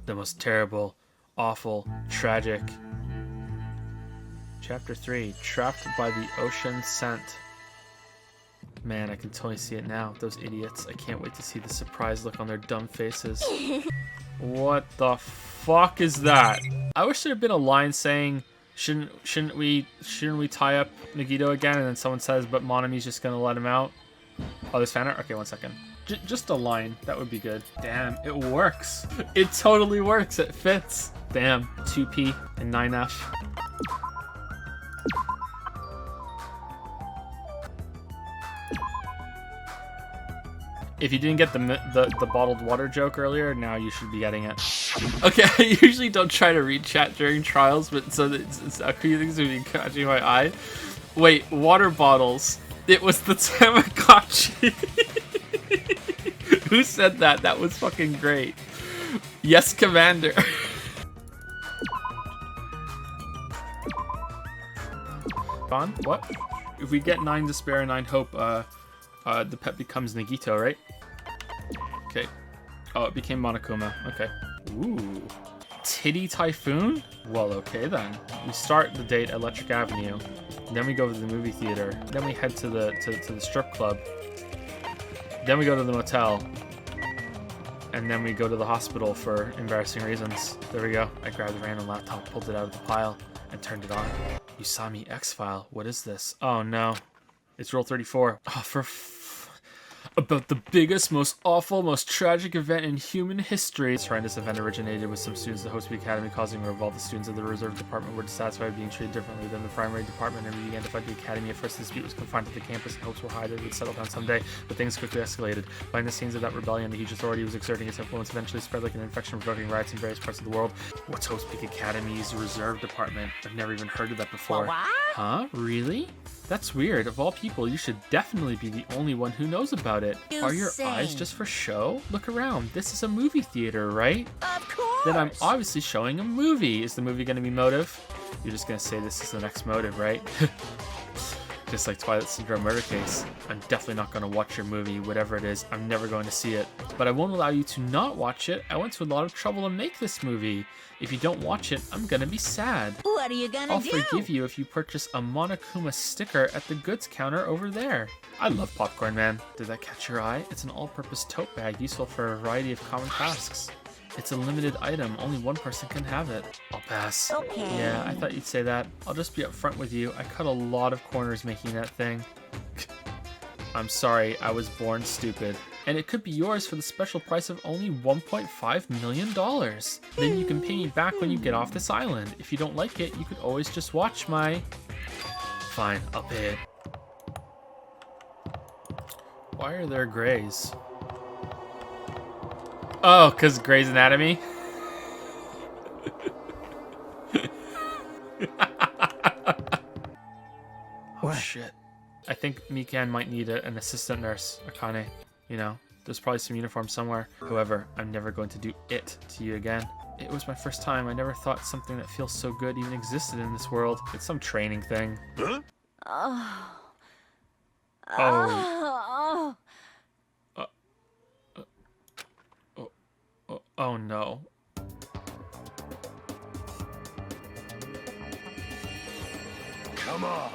The most terrible, awful, tragic. Chapter 3, Trapped by the Ocean Scent. Man, I can totally see it now. Those idiots. I can't wait to see the surprised look on their dumb faces. What the fuck is that? I wish there had been a line saying, shouldn't we tie up Nagito again? And then someone says, but Monami's just gonna let him out. Oh, there's fan art? Okay, 1 second. Just a line. That would be good. Damn, it works. It totally works. It fits. Damn. 2P and 9F. If you didn't get the bottled water joke earlier, now you should be getting it. Okay, I usually don't try to read chat during trials, but so it's a few things would be catching my eye. Wait, water bottles. It was the Tamagotchi. Who said that? That was fucking great. Yes, Commander. Gone? What? If we get 9 despair and 9 hope, the pet becomes Nagito, right? Okay. Oh, it became Monokuma. Okay. Ooh. Titty Typhoon? Well, okay then. We start the date at Electric Avenue. Then we go to the movie theater. Then we head to the strip club. Then we go to the motel. And then we go to the hospital for embarrassing reasons. There we go. I grabbed the random laptop, pulled it out of the pile, and turned it on. Usami X-File. What is this? Oh no. It's Rule 34. Oh, about the biggest, most awful, most tragic event in human history. This horrendous event originated with some students at the Host Academy, causing a revolt. The students of the reserve department were dissatisfied with being treated differently than the primary department and began to fight the academy. At first, the dispute was confined to the campus and hopes were high that it would settle down someday, but things quickly escalated. Behind the scenes of that rebellion, the huge authority was exerting its influence, eventually spread like an infection, provoking riots in various parts of the world. What's Host Peak Academy's reserve department? I've never even heard of that before. What? Huh? Really? That's weird. Of all people, you should definitely be the only one who knows about it. Are your eyes just for show? Look around. This is a movie theater, right? Of course! Then I'm obviously showing a movie. Is the movie going to be motive? You're just going to say this is the next motive, right? Just like Twilight Syndrome murder case. I'm definitely not going to watch your movie, whatever it is. I'm never going to see it. But I won't allow you to not watch it. I went to a lot of trouble to make this movie. If you don't watch it, I'm going to be sad. What are you gonna I'll do? forgive you if you purchase a Monokuma sticker at the goods counter over there. I love Popcorn Man. Did that catch your eye? It's an all-purpose tote bag useful for a variety of common tasks. It's a limited item. Only one person can have it. I'll pass. Okay. Yeah, I thought you'd say that. I'll just be upfront with you. I cut a lot of corners making that thing. I'm sorry, I was born stupid. And it could be yours for the special price of only $1.5 million. Then you can pay me back when you get off this island. If you don't like it, you could always just watch my... Fine, I'll pay it. Why are there grays? Oh, because Grey's Anatomy? Oh, shit. I think Mikan might need an assistant nurse, Akane. You know, there's probably some uniform somewhere. However, I'm never going to do it to you again. It was my first time. I never thought something that feels so good even existed in this world. It's some training thing. Oh. Oh. Oh no. Come on.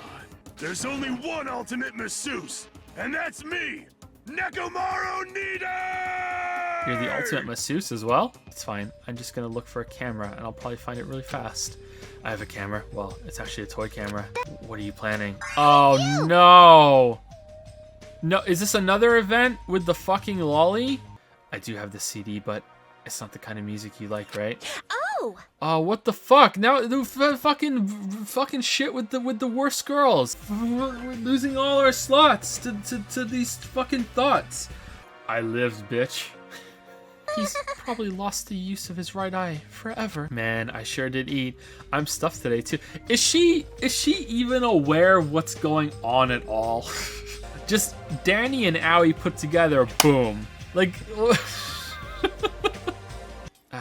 There's only one ultimate masseuse, and that's me, Nekomaru Nida! You're the ultimate masseuse as well? It's fine. I'm just gonna look for a camera, and I'll probably find it really fast. I have a camera. Well, it's actually a toy camera. What are you planning? Oh no! No, is this another event with the fucking lolly? I do have the CD, but it's not the kind of music you like, right? Oh! Oh, what the fuck? Now the fucking shit with the worst girls. We're losing all our slots to these fucking thoughts. I lived, bitch. He's probably lost the use of his right eye forever. Man, I sure did eat. I'm stuffed today too. Is she even aware of what's going on at all? Just Danny and Aoi put together, boom. Like,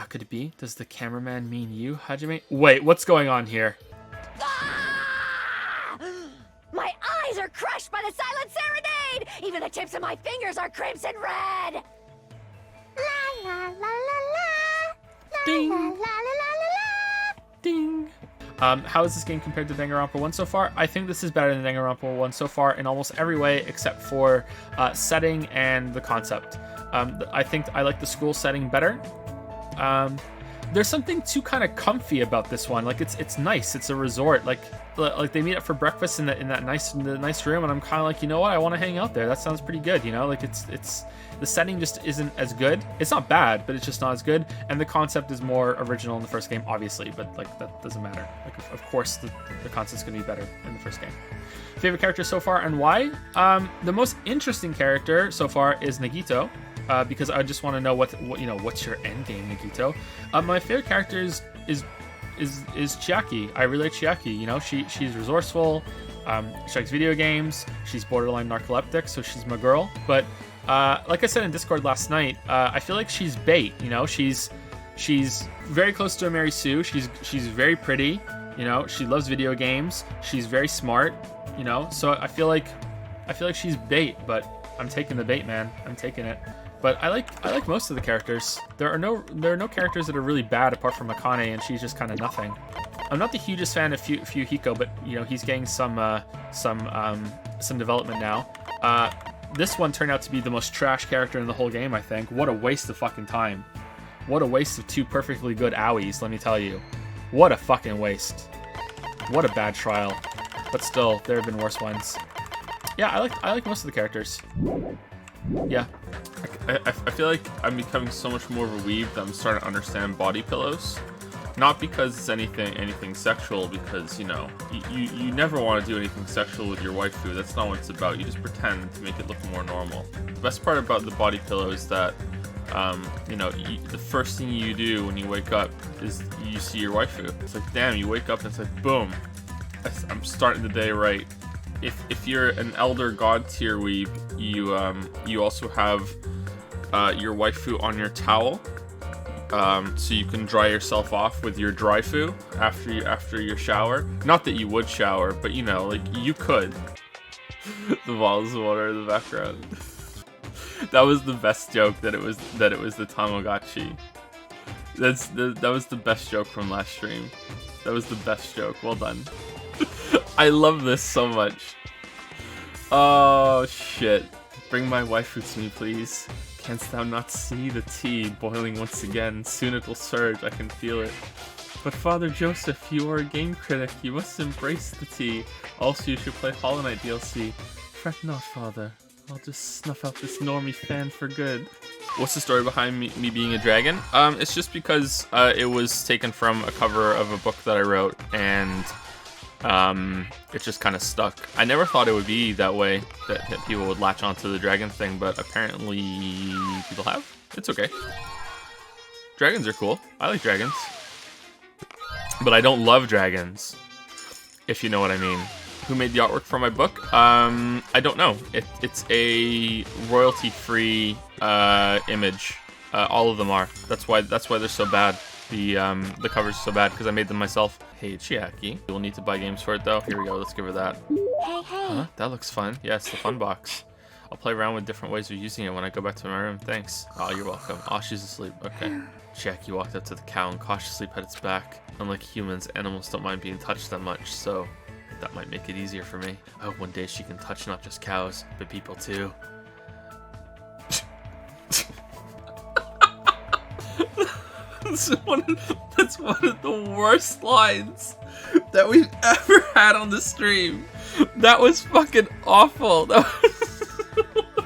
could it be? Does the cameraman mean you, Hajime? Wait, what's going on here? Ah! My eyes are crushed by the silent serenade! Even the tips of my fingers are crimson red! La la la la la, la Ding. Ding. How is this game compared to Danganronpa 1 so far? I think this is better than Danganronpa 1 so far in almost every way except for setting and the concept. I think I like the school setting better. There's something too kind of comfy about this one. Like it's nice. It's a resort. Like they meet up for breakfast in that nice room, and I'm kind of like, you know what? I want to hang out there. That sounds pretty good. You know, like it's the setting just isn't as good. It's not bad, but it's just not as good. And the concept is more original in the first game, obviously. But like that doesn't matter. Like of course the concept's gonna be better in the first game. Favorite character so far and why? The most interesting character so far is Nagito. Because I just want to know what what's your end game, Nagito. My favorite character is Chiaki. I really like Chiaki. You know, she's resourceful. She likes video games. She's borderline narcoleptic, so she's my girl. But like I said in Discord last night, I feel like she's bait. You know, she's very close to a Mary Sue. She's very pretty. You know, she loves video games. She's very smart. You know, so I feel like she's bait, but I'm taking the bait, man. I'm taking it. But I like most of the characters. There are no characters that are really bad apart from Akane, and she's just kind of nothing. I'm not the hugest fan of Fuyuhiko, but you know, he's getting some development now. This one turned out to be the most trash character in the whole game, I think. What a waste of fucking time. What a waste of two perfectly good owies, let me tell you. What a fucking waste. What a bad trial. But still, there have been worse ones. Yeah, I like most of the characters. Yeah. I feel like I'm becoming so much more of a weeb that I'm starting to understand body pillows. Not because it's anything sexual, because, you know, you never want to do anything sexual with your waifu. That's not what it's about. You just pretend to make it look more normal. The best part about the body pillow is that, you know, the first thing you do when you wake up is you see your waifu. It's like, damn, you wake up and it's like, boom, I'm starting the day right. If you're an elder god tier weeb, you also have your waifu on your towel, so you can dry yourself off with your dry fu after your shower. Not that you would shower, but you know, like you could. The bottles of water in the background. That was the best joke. That it was the Tamagotchi. That was the best joke from last stream. That was the best joke. Well done. I love this so much. Oh shit. Bring my waifu to me, please. Canst thou not see the tea boiling once again? Soon it will surge, I can feel it. But Father Joseph, you are a game critic. You must embrace the tea. Also, you should play Hollow Knight DLC. Fret not, Father. I'll just snuff out this normie fan for good. What's the story behind me being a dragon? It's just because it was taken from a cover of a book that I wrote, and it just kind of stuck. I never thought it would be that way, that people would latch onto the dragon thing, but apparently people have. It's okay. Dragons are cool. I like dragons. But I don't love dragons, if you know what I mean. Who made the artwork for my book? I don't know. It's a royalty-free image. All of them are. That's why they're so bad. The cover's so bad because I made them myself. Hey, Chiaki. We'll need to buy games for it though. Here we go. Let's give her that. Hey. Huh? That looks fun. Yeah, it's the fun box. I'll play around with different ways of using it when I go back to my room. Thanks. Oh, you're welcome. Oh, she's asleep. Okay. Chiaki walked up to the cow and cautiously pet its back. Unlike humans, animals don't mind being touched that much, so that might make it easier for me. I hope one day she can touch not just cows, but people too. That's one of the worst lines that we've ever had on the stream. That was fucking awful. That was...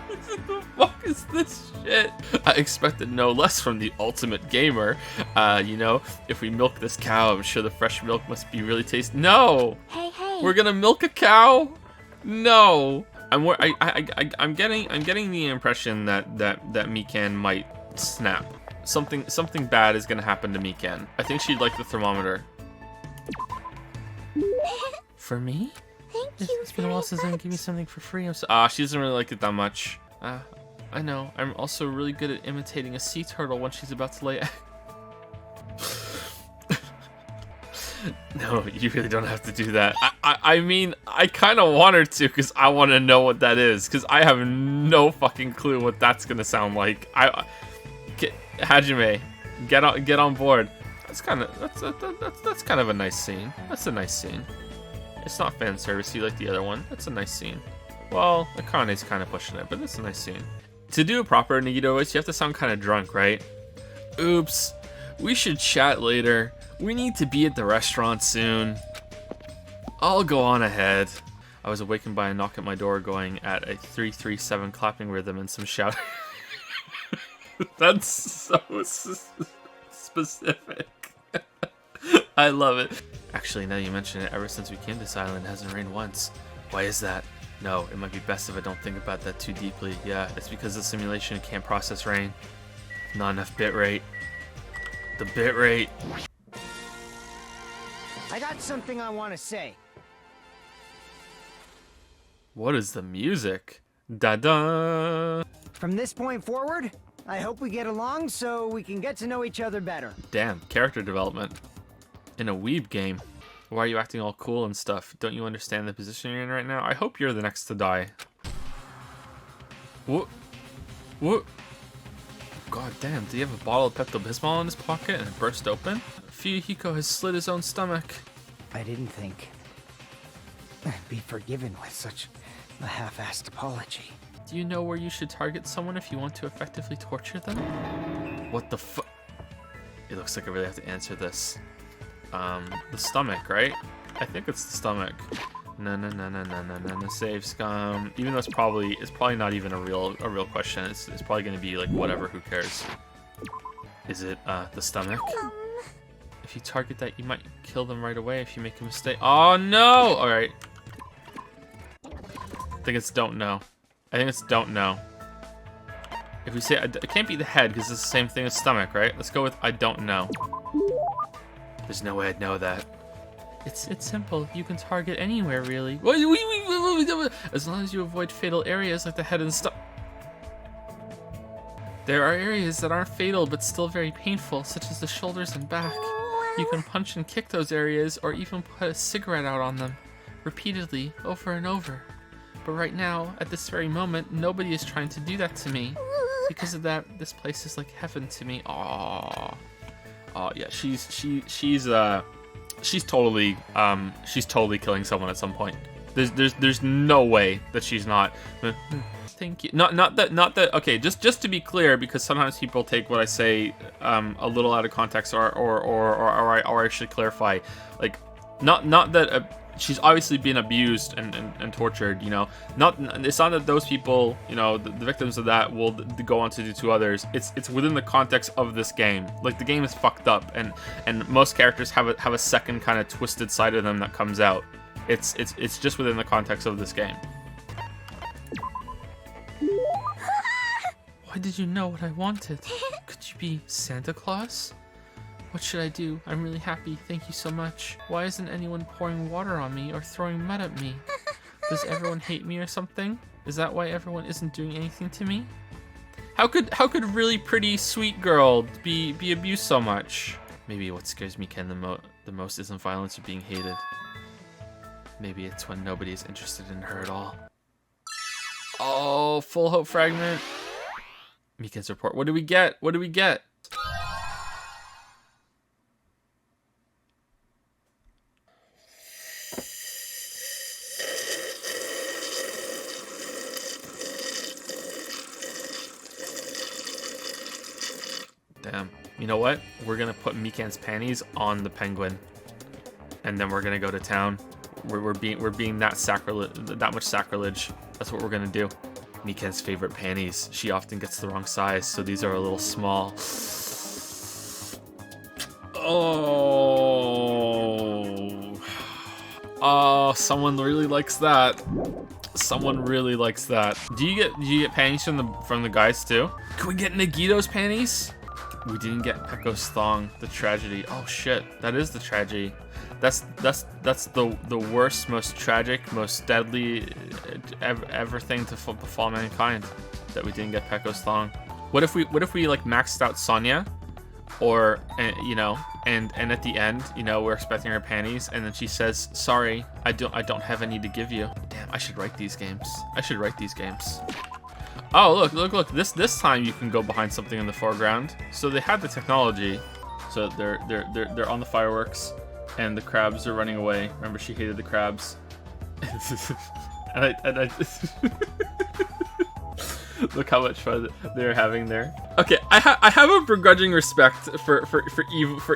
What the fuck is this shit? I expected no less from the ultimate gamer. You know, if we milk this cow, I'm sure the fresh milk must be really tasty. No! Hey. We're gonna milk a cow? No! I'm getting the impression that Mikan might snap. Something bad is gonna happen to Mikan. I think she'd like the thermometer. For me? Thank you. It's been a while since I give me something for free. She doesn't really like it that much. I know. I'm also really good at imitating a sea turtle when she's about to lay egg. No, you really don't have to do that. I mean, I kind of want her to, because I want to know what that is, because I have no fucking clue what that's gonna sound like. Hajime, Get on board. That's kind of a nice scene. That's a nice scene. It's not fan servicey like the other one. That's a nice scene. Well, Akane's kind of pushing it, but it's a nice scene. To do a proper Nagito voice, you have to sound kind of drunk, right? Oops. We should chat later. We need to be at the restaurant soon. I'll go on ahead. I was awakened by a knock at my door going at a 3-3-7 clapping rhythm and some shouting. That's so specific. I love it. Actually, now you mention it, ever since we came to this island, it hasn't rained once. Why is that? No, it might be best if I don't think about that too deeply. Yeah, it's because the simulation can't process rain. Not enough bitrate. The bitrate. I got something I want to say. What is the music? Da-da! From this point forward, I hope we get along so we can get to know each other better. Damn, character development. In a weeb game. Why are you acting all cool and stuff? Don't you understand the position you're in right now? I hope you're the next to die. What? What? God damn, did he have a bottle of Pepto-Bismol in his pocket and it burst open? Fuyuhiko has slit his own stomach. I didn't think I'd be forgiven with such a half-assed apology. Do you know where you should target someone if you want to effectively torture them? What the fu- It looks like I really have to answer this. The stomach, right? I think it's the stomach. No, save scum. Even though it's probably not even a real question. It's probably gonna be like whatever. Who cares? Is it the stomach? If you target that, you might kill them right away if you make a mistake. Oh no! All right. I think it's don't know. I think it's don't know. If we say it can't be the head because it's the same thing as stomach, right? Let's go with I don't know. There's no way I'd know that. It's simple. You can target anywhere, really. As long as you avoid fatal areas like the head and stomach. There are areas that aren't fatal but still very painful, such as the shoulders and back. You can punch and kick those areas or even put a cigarette out on them, repeatedly, over and over. But right now, at this very moment, nobody is trying to do that to me. Because of that, this place is like heaven to me. Aww. Oh yeah, she's totally killing someone at some point. There's no way that she's not. Thank you. Not that. Okay, just to be clear, because sometimes people take what I say a little out of context, or I should clarify, like not that. She's obviously been abused and tortured, you know. It's not that those people, you know, the victims of that will go on to do to others. It's within the context of this game. Like, the game is fucked up, and most characters have a second kind of twisted side of them that comes out. It's just within the context of this game. Why did you know what I wanted? Could you be Santa Claus? What should I do? I'm really happy. Thank you so much. Why isn't anyone pouring water on me or throwing mud at me? Does everyone hate me or something? Is that why everyone isn't doing anything to me? How could a really pretty, sweet girl be abused so much? Maybe what scares me, Ken, the most isn't violence or being hated. Maybe it's when nobody is interested in her at all. Oh, full hope fragment. Miken's report. What do we get? What do we get? Damn. You know what? We're gonna put Mikan's panties on the penguin, and then we're gonna go to town. We're being that much sacrilege. That's what we're gonna do. Mikan's favorite panties. She often gets the wrong size, so these are a little small. Oh, someone really likes that. Someone really likes that. Do you get panties from the guys too? Can we get Nagito's panties? We didn't get Pekko's thong. The tragedy. Oh shit, that is the tragedy. That's the worst, most tragic, most deadly ever thing to befall mankind. That we didn't get Pekko's thong. What if we like maxed out Sonya, or you know, and at the end, you know, we're expecting her panties, and then she says, "Sorry, I don't have any to give you." Damn, I should write these games. Oh, look. This time you can go behind something in the foreground. So they had the technology. So they're on the fireworks, and the crabs are running away. Remember, she hated the crabs. and I look how much fun they're having there. Okay, I have a begrudging respect for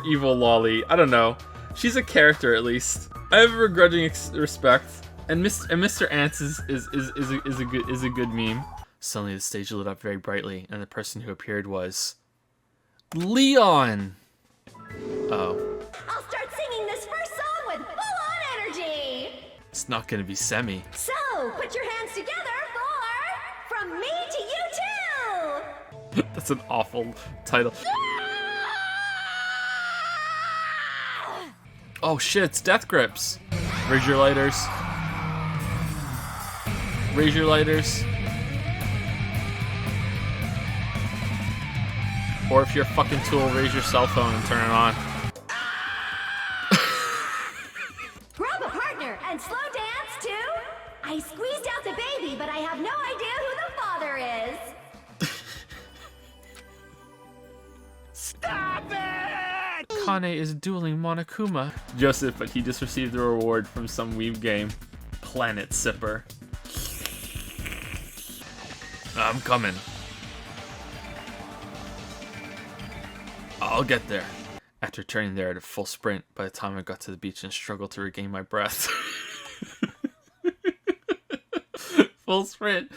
evil Lolly. I don't know. She's a character at least. I have a begrudging respect, and Mr. Ants is a good meme. Suddenly the stage lit up very brightly, and the person who appeared was Leon. Oh. I'll start singing this first song with full-on energy. It's not gonna be Semi. So, put your hands together for From Me to You Too. That's an awful title. Oh shit, it's Death Grips. Raise your lighters. Raise your lighters. Or if you're a fucking tool, raise your cell phone and turn it on. Grab a partner and slow dance to I Squeezed Out the Baby, but I have no idea who the father is. Stop it! Kane is dueling Monokuma. Joseph, but he just received the reward from some weeb game. Planet Sipper. I'm coming. I'll get there. After turning there at a full sprint, by the time I got to the beach and struggled to regain my breath. Full sprint.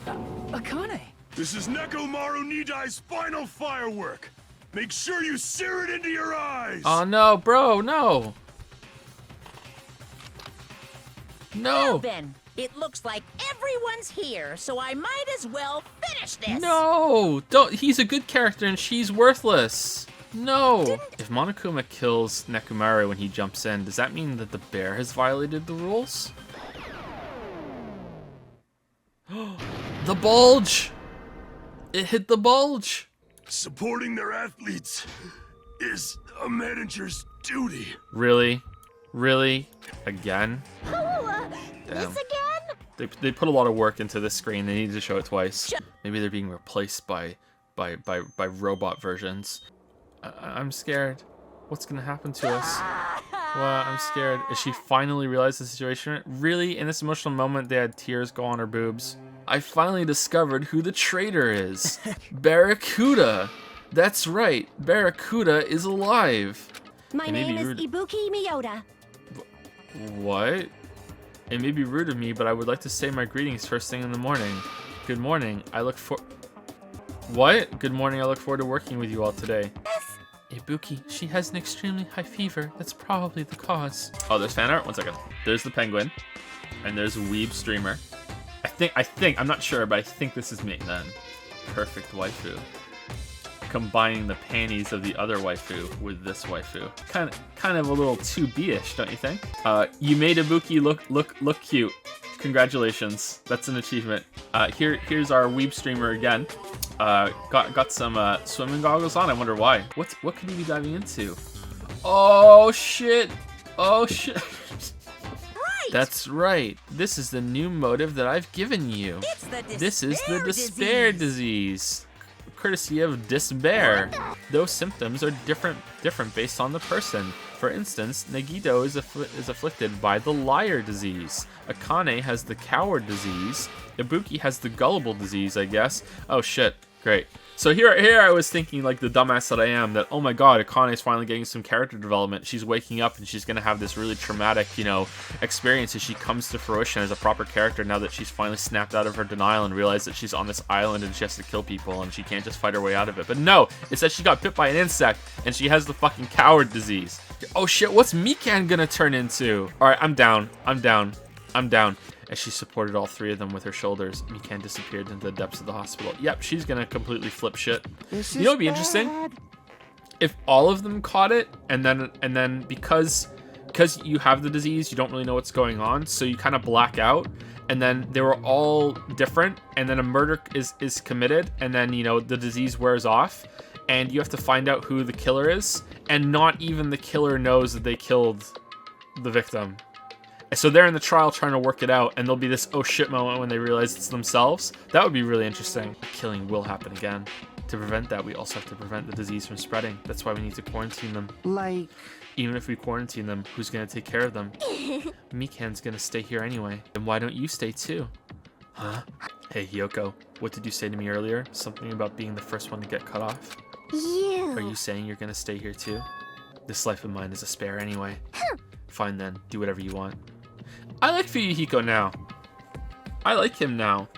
Akane! This is Nekomaru Nidai's final firework. Make sure you sear it into your eyes. Oh no, bro, no. No. Then, it looks like everyone's here, so I might as well finish this. No, don't. He's a good character and she's worthless. No. If Monokuma kills Nekomaru when he jumps in, does that mean that the bear has violated the rules? The bulge! It hit the bulge! Supporting their athletes is a manager's duty. Really? Really? Again? This again? They put a lot of work into this screen. They need to show it twice. Maybe they're being replaced by robot versions. I'm scared. What's gonna happen to us? Well, I'm scared. Is she finally realized the situation? Really? In this emotional moment, they had tears go on her boobs. I finally discovered who the traitor is. Barracuda. That's right. Barracuda is alive. My It may name be is rude- Ibuki Miyota. What? It may be rude of me, but I would like to say my greetings first thing in the morning. Good morning. What? Good morning. I look forward to working with you all today. Ibuki, she has an extremely high fever. That's probably the cause. Oh, there's fan art? 1 second. There's the penguin. And there's a weeb streamer. I think, I'm not sure, but I think this is me then. Perfect waifu. Combining the panties of the other waifu with this waifu. Kind of a little 2B-ish, don't you think? You made Ibuki look cute. Congratulations. That's an achievement. Here's our weeb streamer again. Got some swimming goggles on. I wonder why. What could he be diving into? Oh shit! Oh shit! Right. That's right. This is the new motive that I've given you. It's the This is the despair disease, courtesy of Despair. Those symptoms are different based on the person. For instance, Nagito is afflicted by the liar disease. Akane has the coward disease. Ibuki has the gullible disease, I guess. Oh shit, great. So here I was thinking, like the dumbass that I am, that oh my god, Akane is finally getting some character development. She's waking up and she's gonna have this really traumatic, experience as she comes to fruition as a proper character now that she's finally snapped out of her denial and realized that she's on this island and she has to kill people and she can't just fight her way out of it. But no, it's that she got bit by an insect and she has the fucking coward disease. Oh shit, what's Mikan gonna turn into? Alright, I'm down. As she supported all three of them with her shoulders, Mikan disappeared into the depths of the hospital. Yep, she's gonna completely flip shit. You know what'd be interesting? If all of them caught it, and then because you have the disease, you don't really know what's going on, so you kind of black out, and then they were all different, and then a murder is committed, and then the disease wears off, and you have to find out who the killer is, and not even the killer knows that they killed the victim. So they're in the trial trying to work it out, and there'll be this oh shit moment when they realize it's themselves. That would be really interesting. A killing will happen again. To prevent that, we also have to prevent the disease from spreading. That's why we need to quarantine them. Like... Even if we quarantine them, who's gonna take care of them? Mikan's gonna stay here anyway. Then why don't you stay too? Huh? Hey, Hiyoko, what did you say to me earlier? Something about being the first one to get cut off? Are you saying you're gonna stay here too? This life of mine is a spare anyway. Fine then, do whatever you want. I like Fuyuhiko now. I like him now.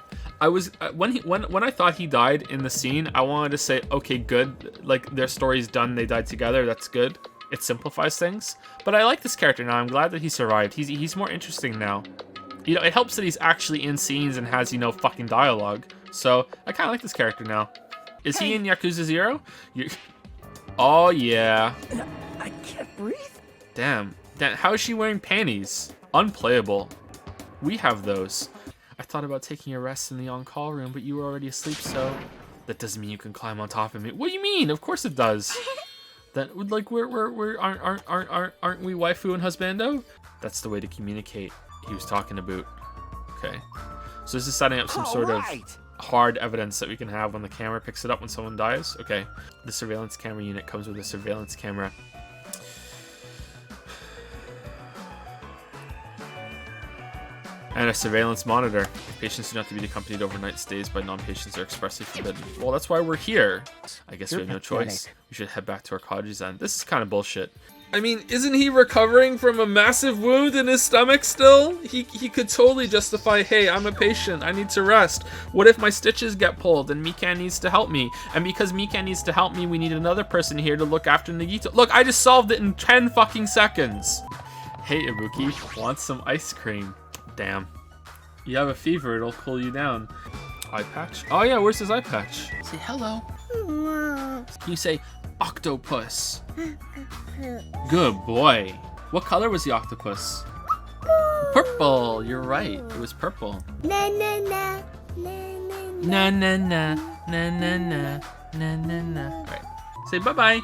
I was when I thought he died in the scene, I wanted to say, okay, good. Like their story's done, they died together. That's good. It simplifies things. But I like this character now. I'm glad that he survived. He's more interesting now. You know, it helps that he's actually in scenes and has, you know, fucking dialogue. So I kind of like this character now. Is he in Yakuza 0? Oh yeah. I can't breathe. Damn. How is she wearing panties? Unplayable. We have those. I thought about taking a rest in the on-call room, but you were already asleep, so... That doesn't mean you can climb on top of me. What do you mean? Of course it does. That would like aren't we waifu and husbando? That's the way to communicate. He was talking about. Okay. So this is setting up some sort of hard evidence that we can have when the camera picks it up when someone dies. Okay. The surveillance camera unit comes with a surveillance camera. And a surveillance monitor. Patients do not have to be accompanied overnight stays by non-patients are expressly forbidden. Well, that's why we're here. I guess we have no choice. We should head back to our cottages then. This is kind of bullshit. I mean, isn't he recovering from a massive wound in his stomach still? He could totally justify, hey, I'm a patient, I need to rest. What if my stitches get pulled and Mikan needs to help me? And because Mikan needs to help me, we need another person here to look after Nagito. Look, I just solved it in 10 fucking seconds. Hey, Ibuki, want some ice cream? Damn. You have a fever, it'll cool you down. Eye patch? Oh yeah, where's his eye patch? Say hello. Can you say octopus? Good boy. What color was the octopus? Purple, you're right. It was purple. Na na na. Na na na. Na na na. Na na na. Alright. Say bye-bye.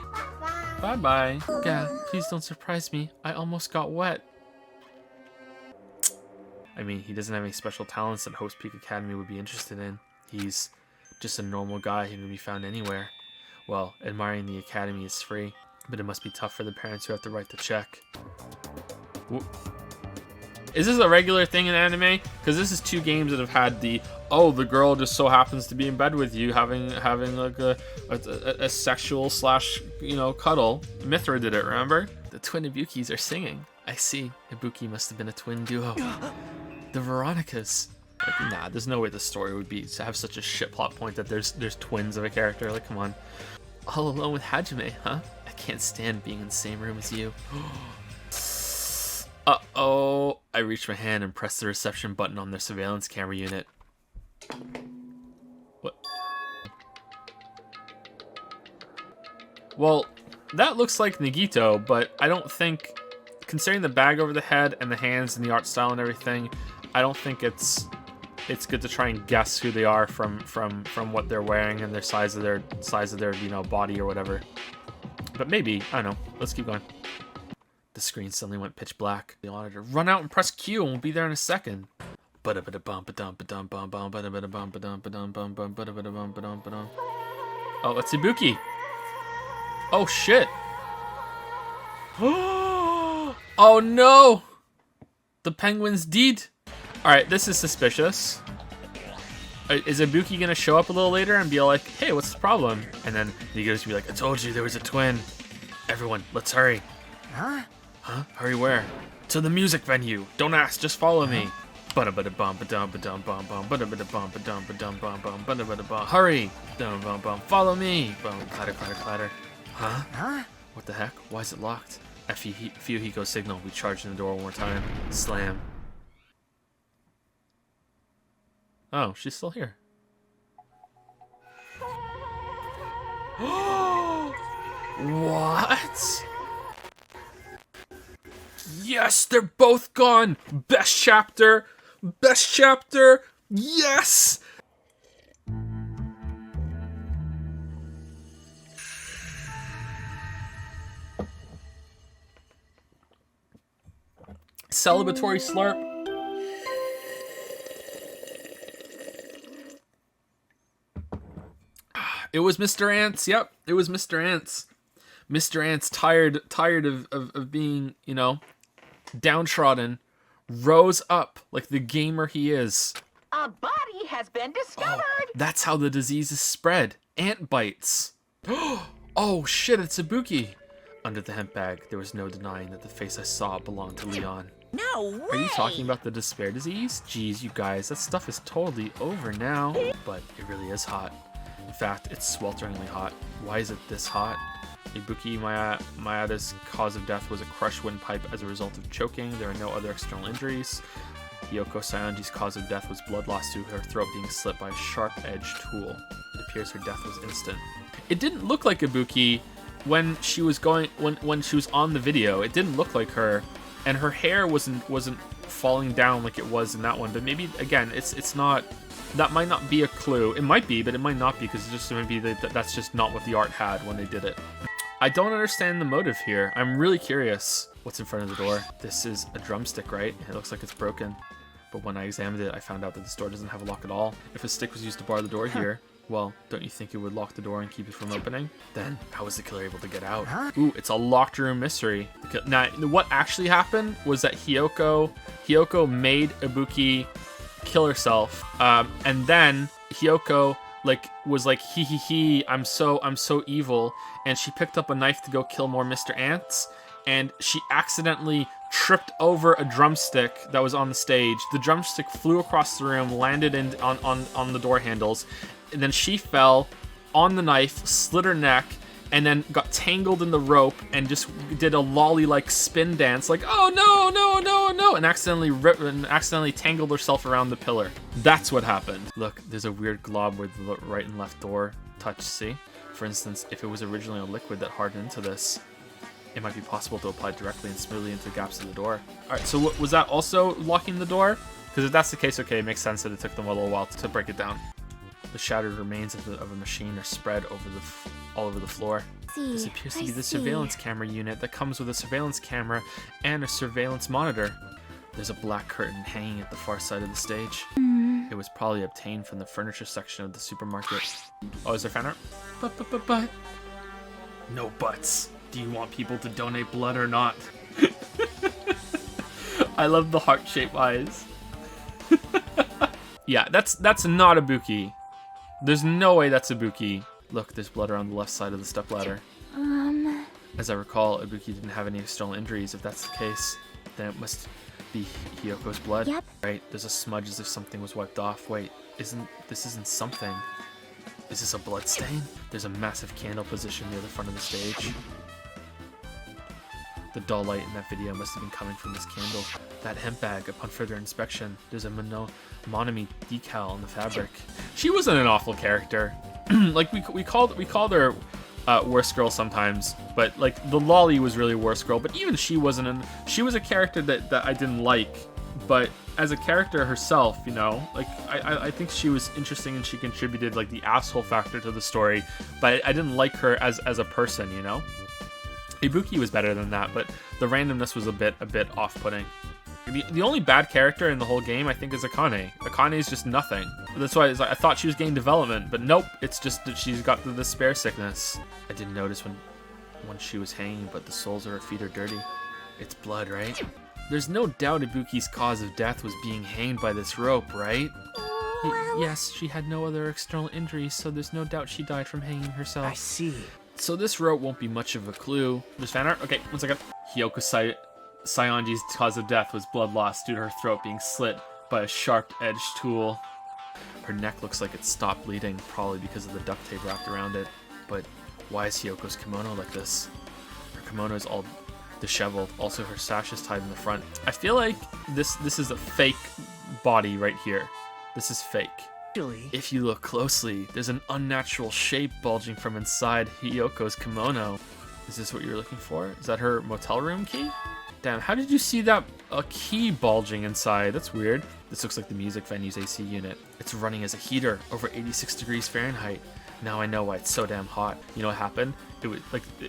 Bye-bye. God, please don't surprise me. I almost got wet. I mean, he doesn't have any special talents that Host Peak Academy would be interested in. He's just a normal guy who can be found anywhere. Well, admiring the academy is free, but it must be tough for the parents who have to write the check. Is this a regular thing in anime? Because this is 2 games that have had the, oh, the girl just so happens to be in bed with you, having like a sexual slash, you know, cuddle. Mithra did it, remember? The twin Ibukis are singing. I see. Ibuki must have been a twin duo. The Veronicas. Like, nah, there's no way the story would be to have such a shit plot point that there's twins of a character. Like, come on. All alone with Hajime, huh? I can't stand being in the same room as you. Uh-oh. I reached my hand and pressed the reception button on their surveillance camera unit. What? Well, that looks like Nagito, but I don't think... Considering the bag over the head and the hands and the art style and everything, I don't think it's good to try and guess who they are from what they're wearing and their size of their you know, body or whatever. But maybe, I don't know. Let's keep going. The screen suddenly went pitch black. The auditor, run out and press Q and we'll be there in a second. Oh, it's Ibuki. Oh shit. Oh no! The penguin's deed. Alright, this is suspicious. Is Ibuki gonna show up a little later and be like, hey, what's the problem? And then he goes to be like, I told you there was a twin. Everyone, let's hurry. Huh? Huh? Hurry where? To the music venue. Don't ask, just follow me. Hurry. Follow me. Clatter, clatter, clatter. Huh? Huh? What the heck? Why is it locked? Fuyuhiko signal. We charge in the door one more time. Slam. Oh, she's still here. What? Yes, they're both gone. Best chapter. Best chapter. Yes. celebratory slurp. It was Mr. Ants. Yep, it was Mr. Ants. Mr. Ants, tired of being, you know, downtrodden, rose up like the gamer he is. A body has been discovered. Oh, that's how the disease is spread. Ant bites. Oh shit, it's Ibuki. Under the hemp bag, there was no denying that the face I saw belonged to Leon. No way. Are you talking about the despair disease? Jeez, you guys, that stuff is totally over now. But it really is hot. In fact, it's swelteringly hot. Why is it this hot? Ibuki Mayada's cause of death was a crushed windpipe as a result of choking. There are no other external injuries. Hiyoko Saionji's cause of death was blood loss to her throat being slit by a sharp-edged tool. It appears her death was instant. It didn't look like Ibuki when she was when she was on the video. It didn't look like her, and her hair wasn't falling down like it was in that one. But maybe again, it's not. That might not be a clue. It might be, but it might not be because it's just maybe that's just not what the art had when they did it. I don't understand the motive here. I'm really curious. What's in front of the door? This is a drumstick, right? It looks like it's broken. But when I examined it, I found out that this door doesn't have a lock at all. If a stick was used to bar the door here, well, don't you think it would lock the door and keep it from opening? Then, how was the killer able to get out? Ooh, it's a locked room mystery. Now, what actually happened was that Hiyoko made Ibuki kill herself, and then Hiyoko was like, he, I'm so evil, and she picked up a knife to go kill more Mr. Ants, and she accidentally tripped over a drumstick that was on the stage. The drumstick flew across the room, landed on the door handles, and then she fell on the knife, slit her neck, and then got tangled in the rope and just did a lolly-like spin dance, like, oh no, and accidentally tangled herself around the pillar. That's what happened. Look, there's a weird glob where the right and left door touch, see? For instance, if it was originally a liquid that hardened into this, it might be possible to apply directly and smoothly into the gaps of the door. All right, so was that also locking the door? Because if that's the case, okay, it makes sense that it took them a little while to break it down. The shattered remains of a machine are spread all over the floor. This appears to be the surveillance camera unit that comes with a surveillance camera and a surveillance monitor. There's a black curtain hanging at the far side of the stage. It was probably obtained from the furniture section of the supermarket. Oh, is there fan art? But. No buts. Do you want people to donate blood or not? I love the heart-shaped eyes. Yeah, that's not Ibuki. There's no way that's Ibuki. Look, there's blood around the left side of the stepladder. As I recall, Ibuki didn't have any external injuries. If that's the case, then it must be Hiyoko's blood. Yep. Right, there's a smudge as if something was wiped off. Wait, this isn't something. Is this a blood stain? There's a massive candle positioned near the front of the stage. The dull light in that video must have been coming from this candle. That hemp bag, upon further inspection, there's a Monami decal on the fabric. She wasn't an awful character. Like we called her worst girl sometimes, but like the lolly was really worst girl. But even she wasn't. She was a character that I didn't like. But as a character herself, you know, like I think she was interesting and she contributed like the asshole factor to the story. But I didn't like her as a person, you know. Ibuki was better than that, but the randomness was a bit off-putting. The only bad character in the whole game, I think, is Akane. Akane is just nothing. That's why I thought she was getting development, but nope, it's just that she's got the despair sickness. I didn't notice when she was hanging, but the soles of her feet are dirty. It's blood, right? There's no doubt Ibuki's cause of death was being hanged by this rope, right? Yes, she had no other external injuries, so there's no doubt she died from hanging herself. I see. So this rope won't be much of a clue. There's fan art? Okay, 1 second. Hiyoko Saionji's cause of death was blood loss due to her throat being slit by a sharp-edged tool. Her neck looks like it stopped bleeding, probably because of the duct tape wrapped around it. But why is Hiyoko's kimono like this? Her kimono is all disheveled. Also, her sash is tied in the front. I feel like this is a fake body right here. This is fake. If you look closely, there's an unnatural shape bulging from inside Hiyoko's kimono. Is this what you're looking for? Is that her motel room key? Damn, how did you see that a key bulging inside? That's weird. This looks like the music venue's AC unit. It's running as a heater over 86 degrees Fahrenheit. Now I know why it's so damn hot. You know what happened?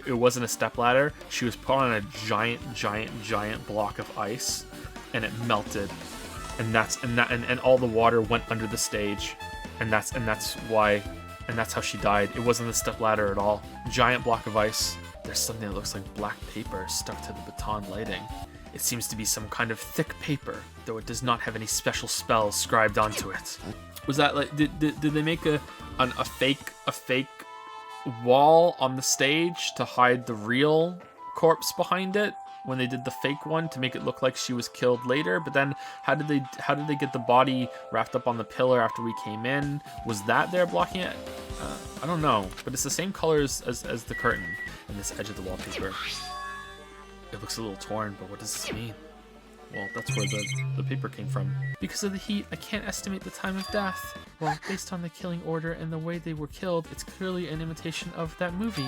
It wasn't a stepladder. She was put on a giant block of ice. and it melted, and all the water went under the stage, and that's how she died. It wasn't the step ladder at all. Giant block of ice. There's something that looks like black paper stuck to the baton lighting. It seems to be some kind of thick paper, though it does not have any special spells scribed onto it. Was that like, did they make a fake wall on the stage to hide the real corpse behind it when they did the fake one to make it look like she was killed later? But then how did they get the body wrapped up on the pillar after we came in? Was that there blocking it? I don't know, but it's the same colors as the curtain and this edge of the wallpaper. It looks a little torn, but what does this mean? Well, that's where the paper came from. Because of the heat, I can't estimate the time of death. Well, based on the killing order and the way they were killed, it's clearly an imitation of that movie.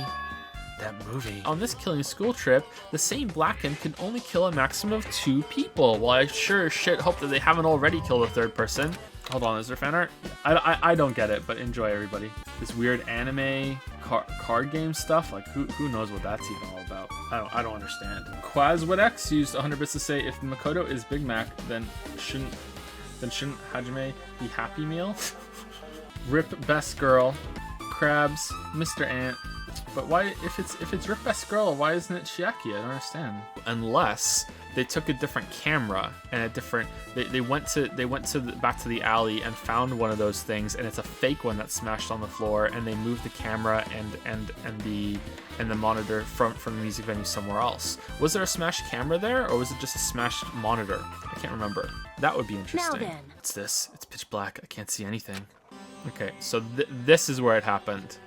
That movie. On this killing school trip, the same Blackened can only kill a maximum of 2 people. Well, I sure as shit hope that they haven't already killed a 3rd person. Hold on, is there fan art? I don't get it, but enjoy, everybody. This weird anime card game stuff, like who knows what that's even all about? I don't understand. Quazwedx used 100 bits to say, if Makoto is Big Mac, then shouldn't Hajime be Happy Meal? Rip Best Girl, Krabs, Mr. Ant. But why, if it's Rip Best Girl, why isn't it Chiaki? I don't understand. Unless they took a different camera and a different, they went back to the alley and found one of those things, and it's a fake one that smashed on the floor, and they moved the camera and the monitor from the music venue somewhere else. Was there a smashed camera there, or was it just a smashed monitor? I can't remember. That would be interesting. Now then. What's this? It's pitch black. I can't see anything. Okay, so this is where it happened.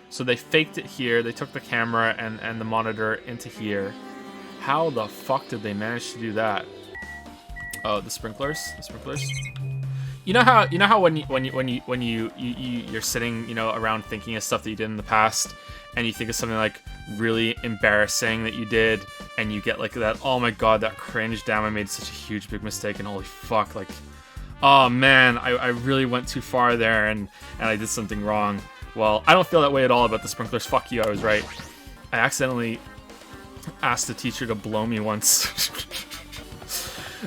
So they faked it here. They took the camera and the monitor into here. How the fuck did they manage to do that? Oh, the sprinklers. The sprinklers. You know how when you're sitting, around thinking of stuff that you did in the past, and you think of something like really embarrassing that you did, and you get like that, oh my god, that cringe, damn, I made such a huge big mistake, and holy fuck, like, oh man, I really went too far there, and I did something wrong. Well, I don't feel that way at all about the sprinklers. Fuck you, I was right. I accidentally asked the teacher to blow me once.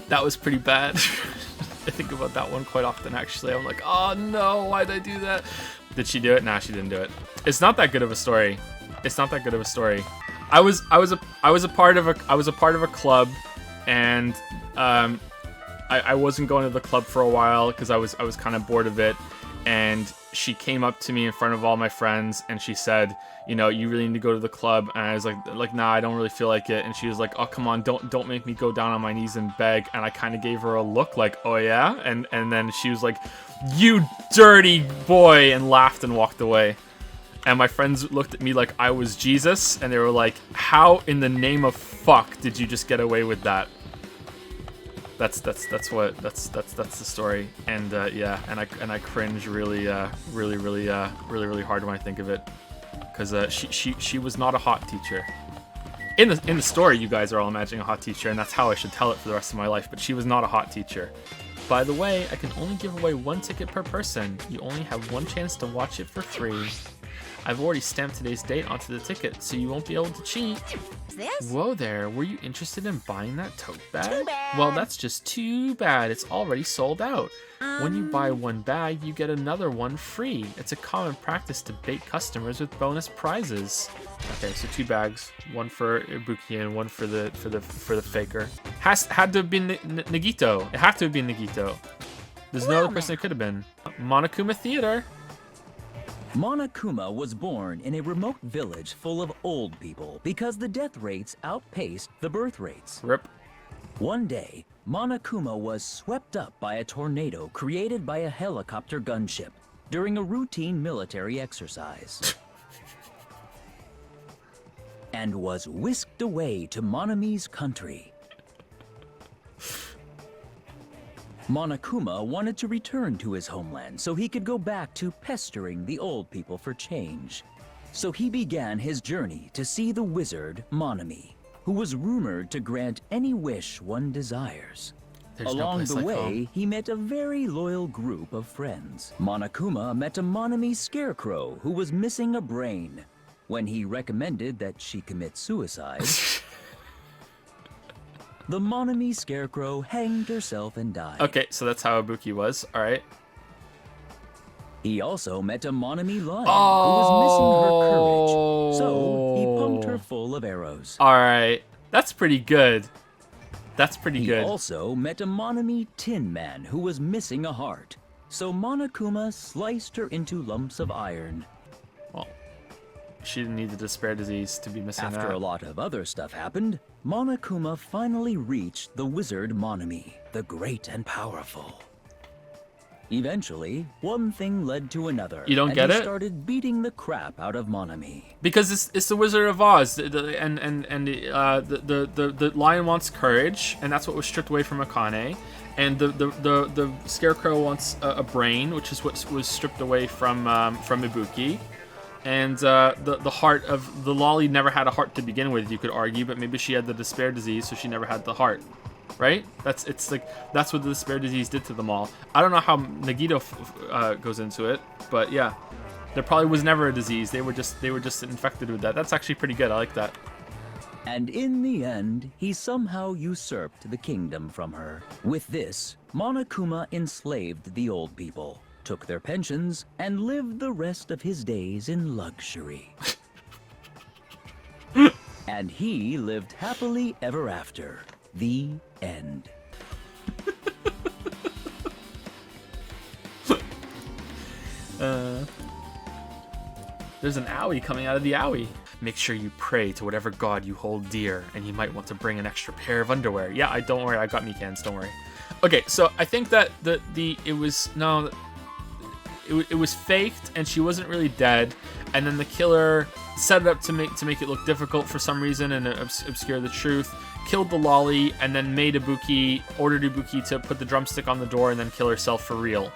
That was pretty bad. I think about that one quite often, actually. I'm like, oh no, why'd I do that? Did she do it? Nah, she didn't do it. It's not that good of a story. It's not that good of a story. I was a part of a club, and I wasn't going to the club for a while because I was kind of bored of it. And she came up to me in front of all my friends, and she said, you really need to go to the club. And I was like, nah, I don't really feel like it. And she was like, oh, come on, don't make me go down on my knees and beg. And I kind of gave her a look like, oh yeah? And then she was like, you dirty boy, and laughed and walked away. And my friends looked at me like I was Jesus, and they were like, how in the name of fuck did you just get away with that? That's the story, and yeah, and I cringe really hard when I think of it, because she was not a hot teacher. In the story, you guys are all imagining a hot teacher, and that's how I should tell it for the rest of my life. But she was not a hot teacher. By the way, I can only give away 1 ticket per person. You only have 1 chance to watch it for free. I've already stamped today's date onto the ticket, so you won't be able to cheat. This? Whoa there, were you interested in buying that tote bag? Too bad. Well, that's just too bad. It's already sold out. When you buy 1 bag, you get another one free. It's a common practice to bait customers with bonus prizes. Okay, so 2 bags, 1 for Ibuki and 1 for the faker. Had to have been Nagito. It had to have been Nagito. There's no other person it could have been. Monokuma Theater. Monokuma was born in a remote village full of old people because the death rates outpaced the birth rates. Rip. One day, Monokuma was swept up by a tornado created by a helicopter gunship during a routine military exercise and was whisked away to Monami's country. Monokuma wanted to return to his homeland so he could go back to pestering the old people for change. So he began his journey to see the wizard Monami, who was rumored to grant any wish one desires. Along the way, he met a very loyal group of friends. Monokuma met a Monami scarecrow who was missing a brain. When he recommended that she commit suicide, the Monami scarecrow hanged herself and died. Okay, so that's how Ibuki was. All right. He also met a Monami lion who was missing her courage, so he pumped her full of arrows. All right. That's pretty good. That's pretty good. He also met a Monami tin man who was missing a heart, so Monokuma sliced her into lumps of iron. Well, she didn't need the despair disease to be missing After that. a lot of other stuff happened, Monokuma finally reached the wizard Monami, the great and powerful. Eventually, one thing led to another. You don't and get he it? started beating the crap out of Monami. Because it's the Wizard of Oz, and the lion wants courage, and that's what was stripped away from Akane, and the scarecrow wants a brain, which is what was stripped away from Ibuki, and the heart of the lolly never had a heart to begin with, you could argue, but maybe she had the despair disease, so she never had the heart. Right? That's what the despair disease did to them all. I don't know how Nagito goes into it, but yeah, there probably was never a disease. They were just infected with that. That's actually pretty good. I like that. And in the end, he somehow usurped the kingdom from her. With this, Monokuma enslaved the old people, took their pensions, and lived the rest of his days in luxury. And he lived happily ever after. The end. There's an owie coming out of the owie. Make sure you pray to whatever god you hold dear, and you might want to bring an extra pair of underwear. Yeah, don't worry, I got me cans, don't worry. Okay, so I think that it was faked, and she wasn't really dead, and then the killer set it up to make it look difficult for some reason and obscure the truth. Killed the lolly, and then ordered Ibuki to put the drumstick on the door and then kill herself for real.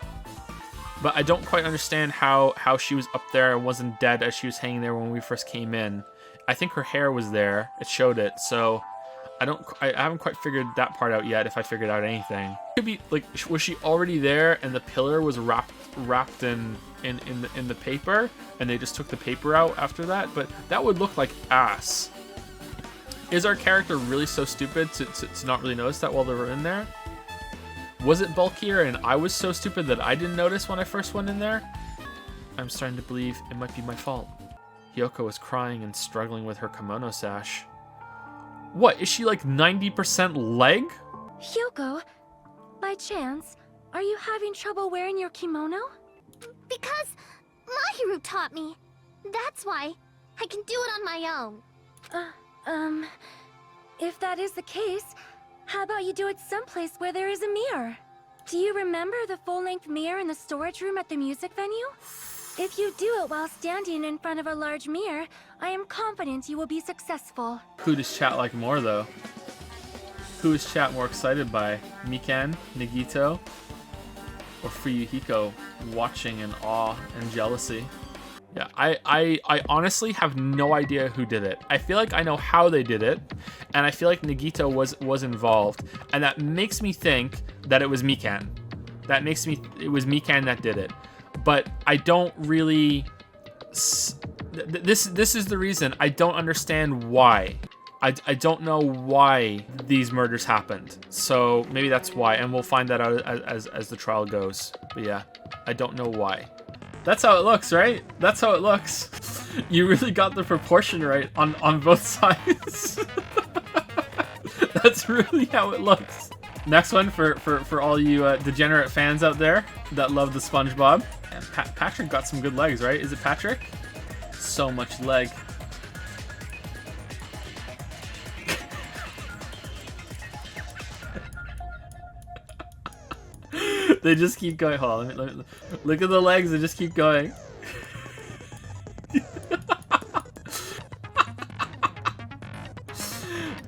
But I don't quite understand how she was up there and wasn't dead as she was hanging there when we first came in. I think her hair was there. It showed it, so I haven't quite figured that part out yet, if I figured out anything. Could be like, was she already there and the pillar was wrapped in the paper and they just took the paper out after that? But that would look like ass. Is our character really so stupid to not really notice that while they were in there? Was it bulkier and I was so stupid that I didn't notice when I first went in there? I'm starting to believe it might be my fault. Hyoko was crying and struggling with her kimono sash. What, is she like 90% leg? Hyoko, by chance, are you having trouble wearing your kimono? Because Mahiru taught me. That's why. I can do it on my own. If that is the case, how about you do it someplace where there is a mirror? Do you remember the full-length mirror in the storage room at the music venue? If you do it while standing in front of a large mirror, I am confident you will be successful. Who does chat like more, though? Who is chat more excited by? Mikan, Nagito, or Fuyuhiko, watching in awe and jealousy? Yeah, I honestly have no idea who did it. I feel like I know how they did it, and I feel like Nagito was involved, and that makes me think that it was Mikan. It was Mikan that did it. But I don't really... This is the reason. I don't understand why. I don't know why these murders happened. So maybe that's why, and we'll find that out as the trial goes. But yeah, I don't know why. That's how it looks, right? That's how it looks. You really got the proportion right on both sides. That's really how it looks. Next one for all you degenerate fans out there that love the SpongeBob. And Patrick got some good legs, right? Is it Patrick? So much leg. They just keep going. Hold on, let me look at the legs. They just keep going.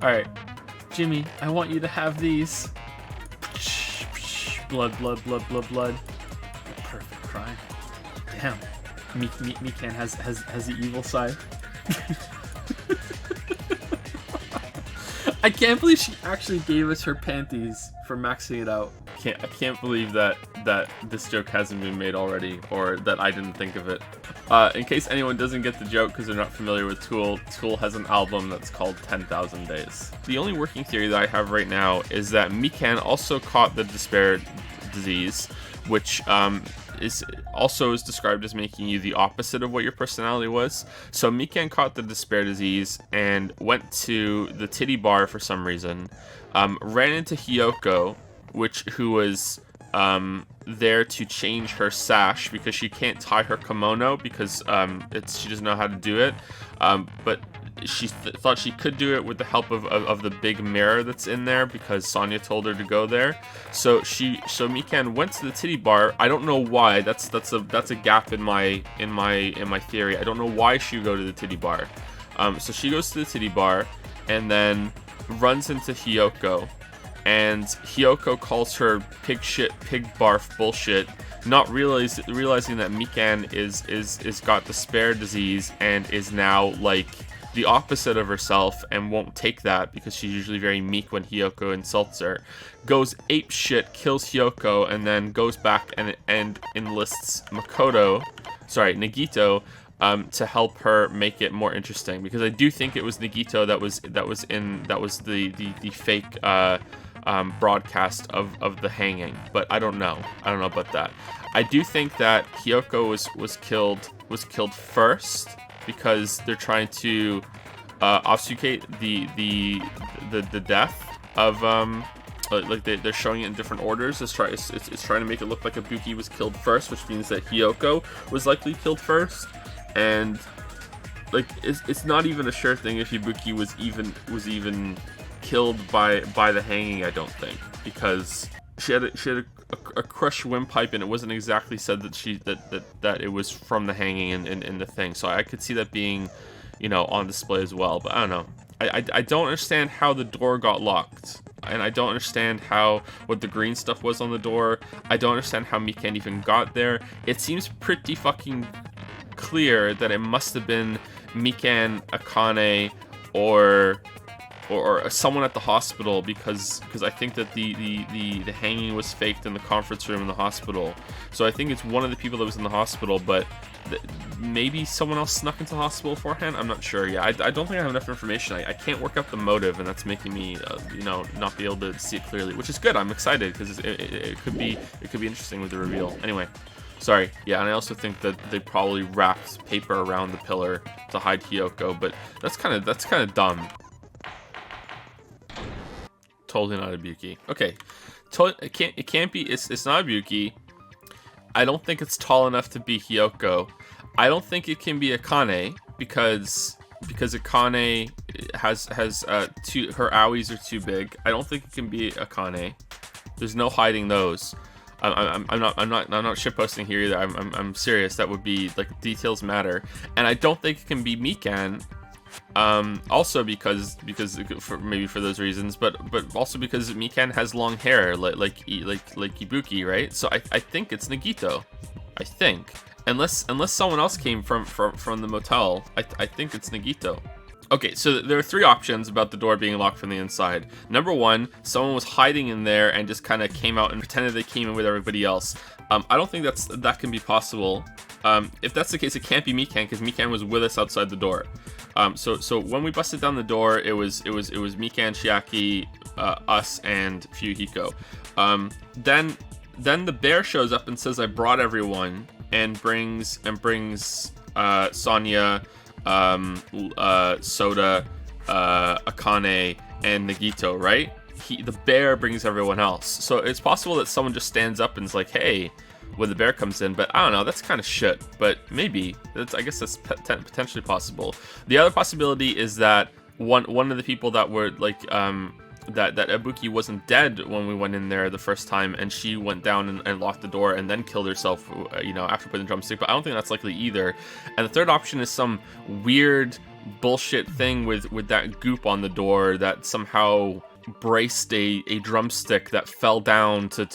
All right, Jimmy, I want you to have these. Blood. Perfect crime. Damn. Mikan has the evil side. I can't believe she actually gave us her panties for maxing it out. I can't believe that that this joke hasn't been made already, or that I didn't think of it. In case anyone doesn't get the joke because they're not familiar with Tool, Tool has an album that's called 10,000 Days. The only working theory that I have right now is that Mikan also caught the despair disease, which is described as making you the opposite of what your personality was. So Mikan caught the despair disease and went to the titty bar for some reason, ran into Hiyoko, who was there to change her sash because she can't tie her kimono because she doesn't know how to do it, but she thought she could do it with the help of the big mirror that's in there because Sonya told her to go there. So Mikan went to the titty bar. I don't know why. That's a gap in my theory. I don't know why she would go to the titty bar. So she goes to the titty bar and then runs into Hiyoko, and Hiyoko calls her pig shit, pig barf bullshit, not realizing that Mikan is got despair disease and is now like the opposite of herself and won't take that because she's usually very meek when Hiyoko insults her. Goes ape shit, kills Hiyoko, and then goes back and enlists Nagito to help her make it more interesting, because I do think it was Nagito that was the fake broadcast of the hanging, but I don't know about that. I do think that Hiyoko was killed first because they're trying to obfuscate the death of they're showing it in different orders. It's trying to make it look like Ibuki was killed first, which means that Hiyoko was likely killed first, and like it's not even a sure thing if Ibuki was even killed by the hanging. I don't think, because she had a crushed windpipe, and it wasn't exactly said that it was from the hanging in the thing. So I could see that being, on display as well. But I don't know. I don't understand how the door got locked, and I don't understand what the green stuff was on the door. I don't understand how Mikan even got there. It seems pretty fucking clear that it must have been Mikan, Akane, or someone at the hospital, because I think that the hanging was faked in the conference room in the hospital. So I think it's one of the people that was in the hospital, but maybe someone else snuck into the hospital beforehand. I'm not sure. Yeah, I don't think I have enough information. I can't work out the motive, and that's making me not be able to see it clearly, which is good. I'm excited because it could be interesting with the reveal. Anyway, sorry. Yeah, and I also think that they probably wrapped paper around the pillar to hide Hiyoko, but that's kind of dumb. Totally not Ibuki. Okay, it can't be. It's not Ibuki. I don't think it's tall enough to be Hiyoko. I don't think it can be Akane because Akane has her owies are too big. I don't think it can be Akane. There's no hiding those. I'm not shitposting here either. I'm serious. That would be like, details matter, and I don't think it can be Mikan. Also because maybe for those reasons, but also because Mikan has long hair like Ibuki, right? So I think it's Nagito. I think, unless someone else came from the motel, I think it's Nagito. Okay, so there are three options about the door being locked from the inside. Number one, someone was hiding in there and just kind of came out and pretended they came in with everybody else. I don't think that can be possible. If that's the case, it can't be Mikan, because Mikan was with us outside the door. So when we busted down the door, it was Mikan, Chiaki, us, and Fuyuhiko. Then the bear shows up and says, "I brought everyone," and brings Sonya, Soda, Akane, and Nagito, right? The bear brings everyone else. So it's possible that someone just stands up and is like, "Hey," when the bear comes in, but I don't know, that's kind of shit, but maybe. I guess that's potentially possible. The other possibility is that one of the people that were like, that Ibuki wasn't dead when we went in there the first time, and she went down and locked the door and then killed herself, after putting the drumstick, but I don't think that's likely either. And the third option is some weird bullshit thing with that goop on the door that somehow braced a drumstick that fell down to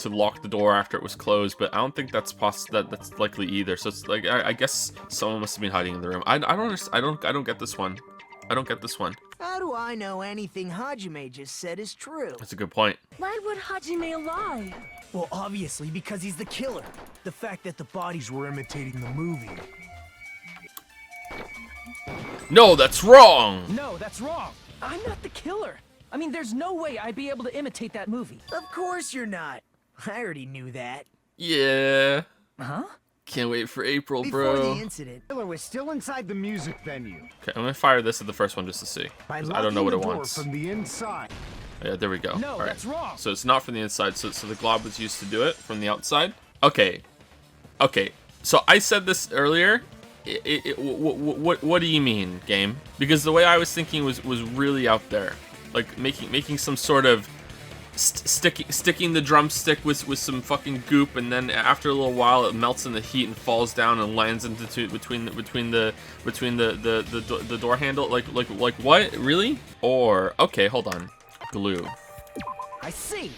lock the door after it was closed, but I don't think that's that's likely either. So it's like, I guess someone must have been hiding in the room. I don't get this one. I don't get this one. How do I know anything Hajime just said is true? That's a good point. Why would Hajime lie? Well, obviously, because he's the killer. The fact that the bodies were imitating the movie. No, that's wrong! No, that's wrong. I'm not the killer. I mean, there's no way I'd be able to imitate that movie. Of course you're not. I already knew that. Yeah. Huh? Can't wait for April, Before bro. the incident, The killer was still inside the music venue. Okay, I'm gonna fire this at the first one just to see. By 'Cause I don't know what it locking the door wants. from the inside. Yeah, there we go. No, All right. that's wrong. So it's not from the inside. So the glob was used to do it from the outside. Okay. Okay. So I said this earlier. What do you mean, game? Because the way I was thinking was really out there, like making some sort of sticking the drumstick with some fucking goop, and then after a little while it melts in the heat and falls down and lands into between the door handle. Like what? Really? Or okay, hold on. Glue. I see.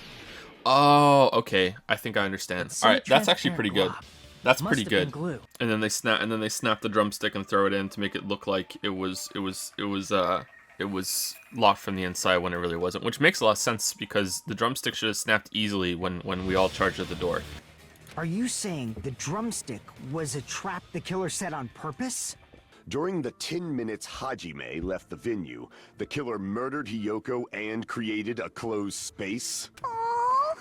Oh, okay. I think I understand. All right, that's actually pretty good. That's Must pretty have been good. glue. And then they snap the drumstick and throw it in to make it look like it was locked from the inside when it really wasn't, which makes a lot of sense because the drumstick should have snapped easily when we all charged at the door. Are you saying the drumstick was a trap the killer set on purpose? During the 10 minutes Hajime left the venue, the killer murdered Hiyoko and created a closed space? Oh,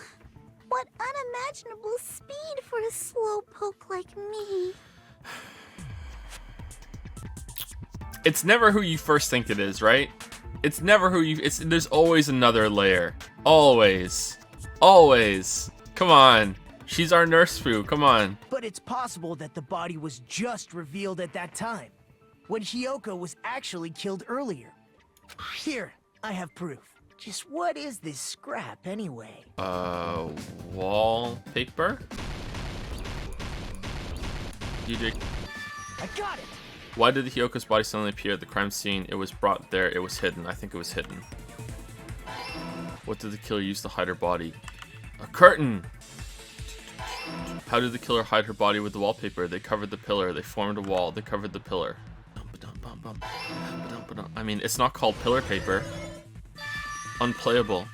what unimaginable speed for a slowpoke like me. It's never who you first think it is, right? It's never who you... There's always another layer. Always. Always. Come on. She's our nurse foo. Come on. But it's possible that the body was just revealed at that time, when Hiyoko was actually killed earlier. Here, I have proof. Just what is this scrap anyway? Wallpaper? DJ. I got it! Why did Hiyoko's body suddenly appear at the crime scene? It was brought there. It was hidden. I think it was hidden. What did the killer use to hide her body? A curtain! How did the killer hide her body with the wallpaper? They covered the pillar. They formed a wall. They covered the pillar. I mean, it's not called pillar paper. Unplayable.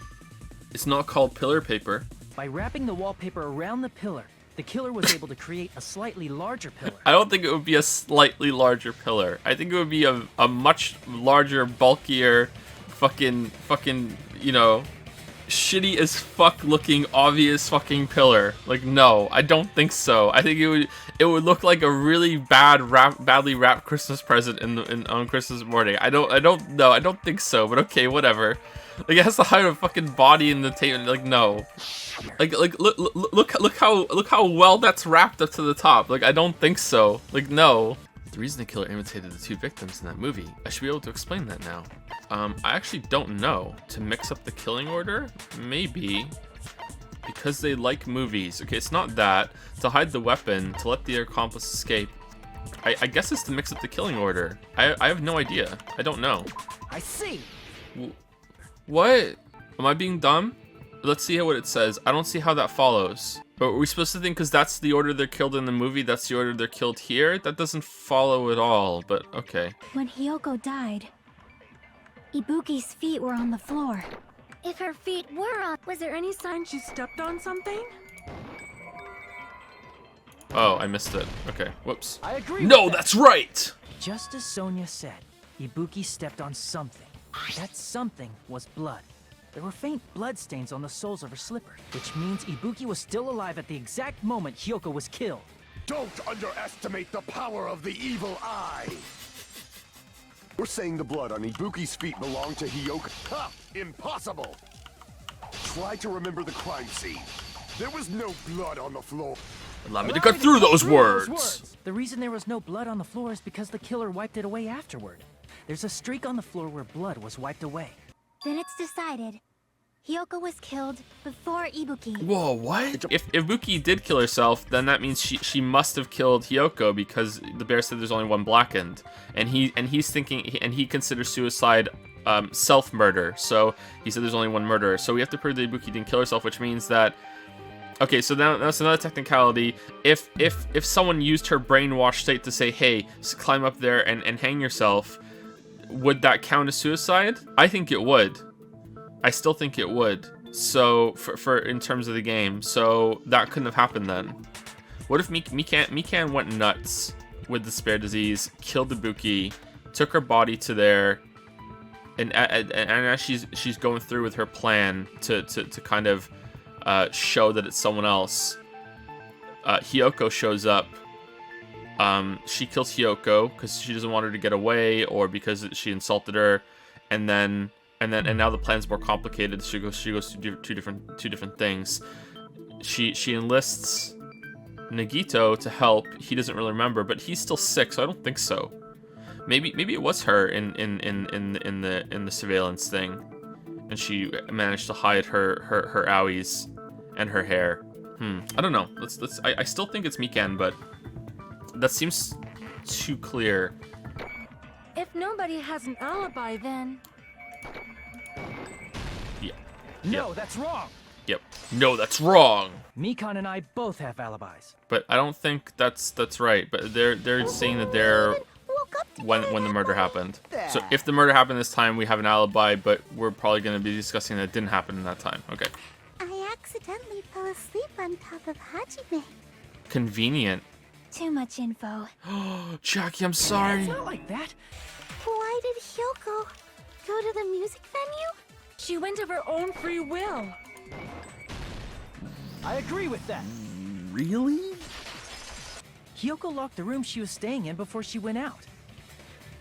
It's not called pillar paper. By wrapping the wallpaper around the pillar, the killer was able to create a slightly larger pillar. I don't think it would be a slightly larger pillar. I think it would be a much larger, bulkier, fucking, you know, shitty as fuck looking, obvious fucking pillar. Like, no, I don't think so. I think it would look like a really badly wrapped Christmas present on Christmas morning. I don't think so. But okay, whatever. Like, it has to hide a fucking body in the table. Like, no. Like look how well that's wrapped up to the top. Like, I don't think so. Like, no. The reason the killer imitated the two victims in that movie, I should be able to explain that now. I actually don't know. To mix up the killing order? Maybe. Because they like movies. Okay, it's not that. To hide the weapon, to let the accomplice escape. I guess it's to mix up the killing order. I have no idea. I don't know. I see! What? Am I being dumb? Let's see what it says. I don't see how that follows. But are we supposed to think because that's the order they're killed in the movie, that's the order they're killed here? That doesn't follow at all, but okay. When Hiyoko died, Ibuki's feet were on the floor. If her feet were on, was there any sign she stepped on something? Oh, I missed it. Okay, whoops. I agree. No, that's right! Just as Sonia said, Ibuki stepped on something. That something was blood. There were faint blood stains on the soles of her slipper, which means Ibuki was still alive at the exact moment Hiyoko was killed. Don't underestimate the power of the evil eye! We're saying the blood on Ibuki's feet belonged to Hiyoko. Ha! Impossible! Try to remember the crime scene. There was no blood on the floor. Allow me to cut through those words! The reason there was no blood on the floor is because the killer wiped it away afterward. There's a streak on the floor where blood was wiped away. Then it's decided. Hiyoko was killed before Ibuki. Whoa, what? If Ibuki did kill herself, then that means she must have killed Hiyoko because the bear said there's only one blackened, and he's thinking, and he considers suicide self-murder. So he said there's only one murderer. So we have to prove that Ibuki didn't kill herself, which means that. Okay, so now that's another technicality. If someone used her brainwashed state to say, hey, climb up there and hang yourself, would that count as suicide? I think it would. I still think it would. So for in terms of the game, so that couldn't have happened then. What if Mikan went nuts with the spare disease, killed Ibuki, took her body to there, and as she's going through with her plan to kind of show that it's someone else, Hiyoko shows up. She kills Hiyoko because she doesn't want her to get away, or because she insulted her, and now the plan's more complicated. She goes to two different things. She enlists Nagito to help. He doesn't really remember, but he's still sick, so I don't think so. Maybe it was her in the surveillance thing, and she managed to hide her owies and her hair. I don't know. I still think it's Mikan, but that seems too clear. If nobody has an alibi, then... Yeah. No, that's wrong. Yep. No, that's wrong. Mikan and I both have alibis. But I don't think that's right. But they're saying that they're when the murder happened. So if the murder happened this time, we have an alibi. But we're probably going to be discussing that it didn't happen in that time. Okay. I accidentally fell asleep on top of Hajime. Convenient. Too much info. Jackie, I'm sorry. It's not like that. Why did Hyoko go to the music venue? She went of her own free will. I agree with that. Really? Hyoko locked the room she was staying in before she went out.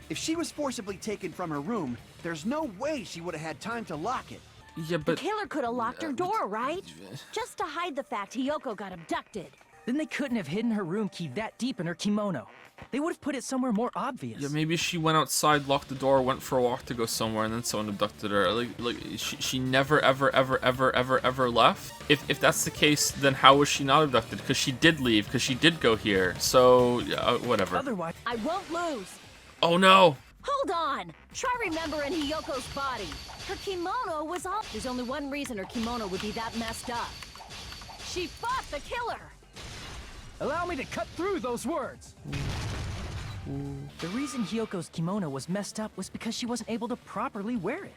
If she was forcibly taken from her room, there's no way she would have had time to lock it. Yeah, but... The killer could have locked her door, right? Just to hide the fact Hyoko got abducted. Then they couldn't have hidden her room key that deep in her kimono. They would have put it somewhere more obvious. Yeah, maybe she went outside, locked the door, went for a walk to go somewhere, and then someone abducted her. Like she never ever left. If that's the case, then how was she not abducted? Because she did leave, because she did go here. So whatever. Otherwise, I won't lose. Oh no! Hold on. Try remembering Hiyoko's body. Her kimono was all. There's only one reason her kimono would be that messed up. She fought the killer. allow me to cut through those words. The reason Hyoko's kimono was messed up was because she wasn't able to properly wear it.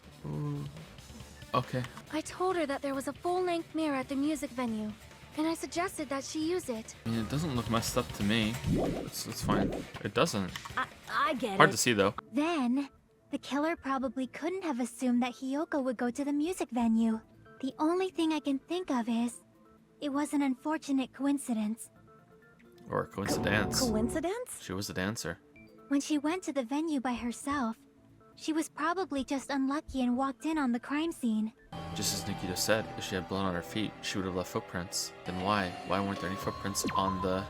Okay. I told her that there was a full-length mirror at the music venue, and I suggested that she use it. I mean, it doesn't look messed up to me. It's fine. It doesn't. I get it. Hard to see, though. Then, the killer probably couldn't have assumed that Hyoko would go to the music venue. The only thing I can think of is, it was an unfortunate coincidence. Or a coincidence. Coincidence? She was a dancer. When she went to the venue by herself, she was probably just unlucky and walked in on the crime scene. Just as Nikita said, if she had blood on her feet, she would have left footprints. Then why? Why weren't there any footprints on the...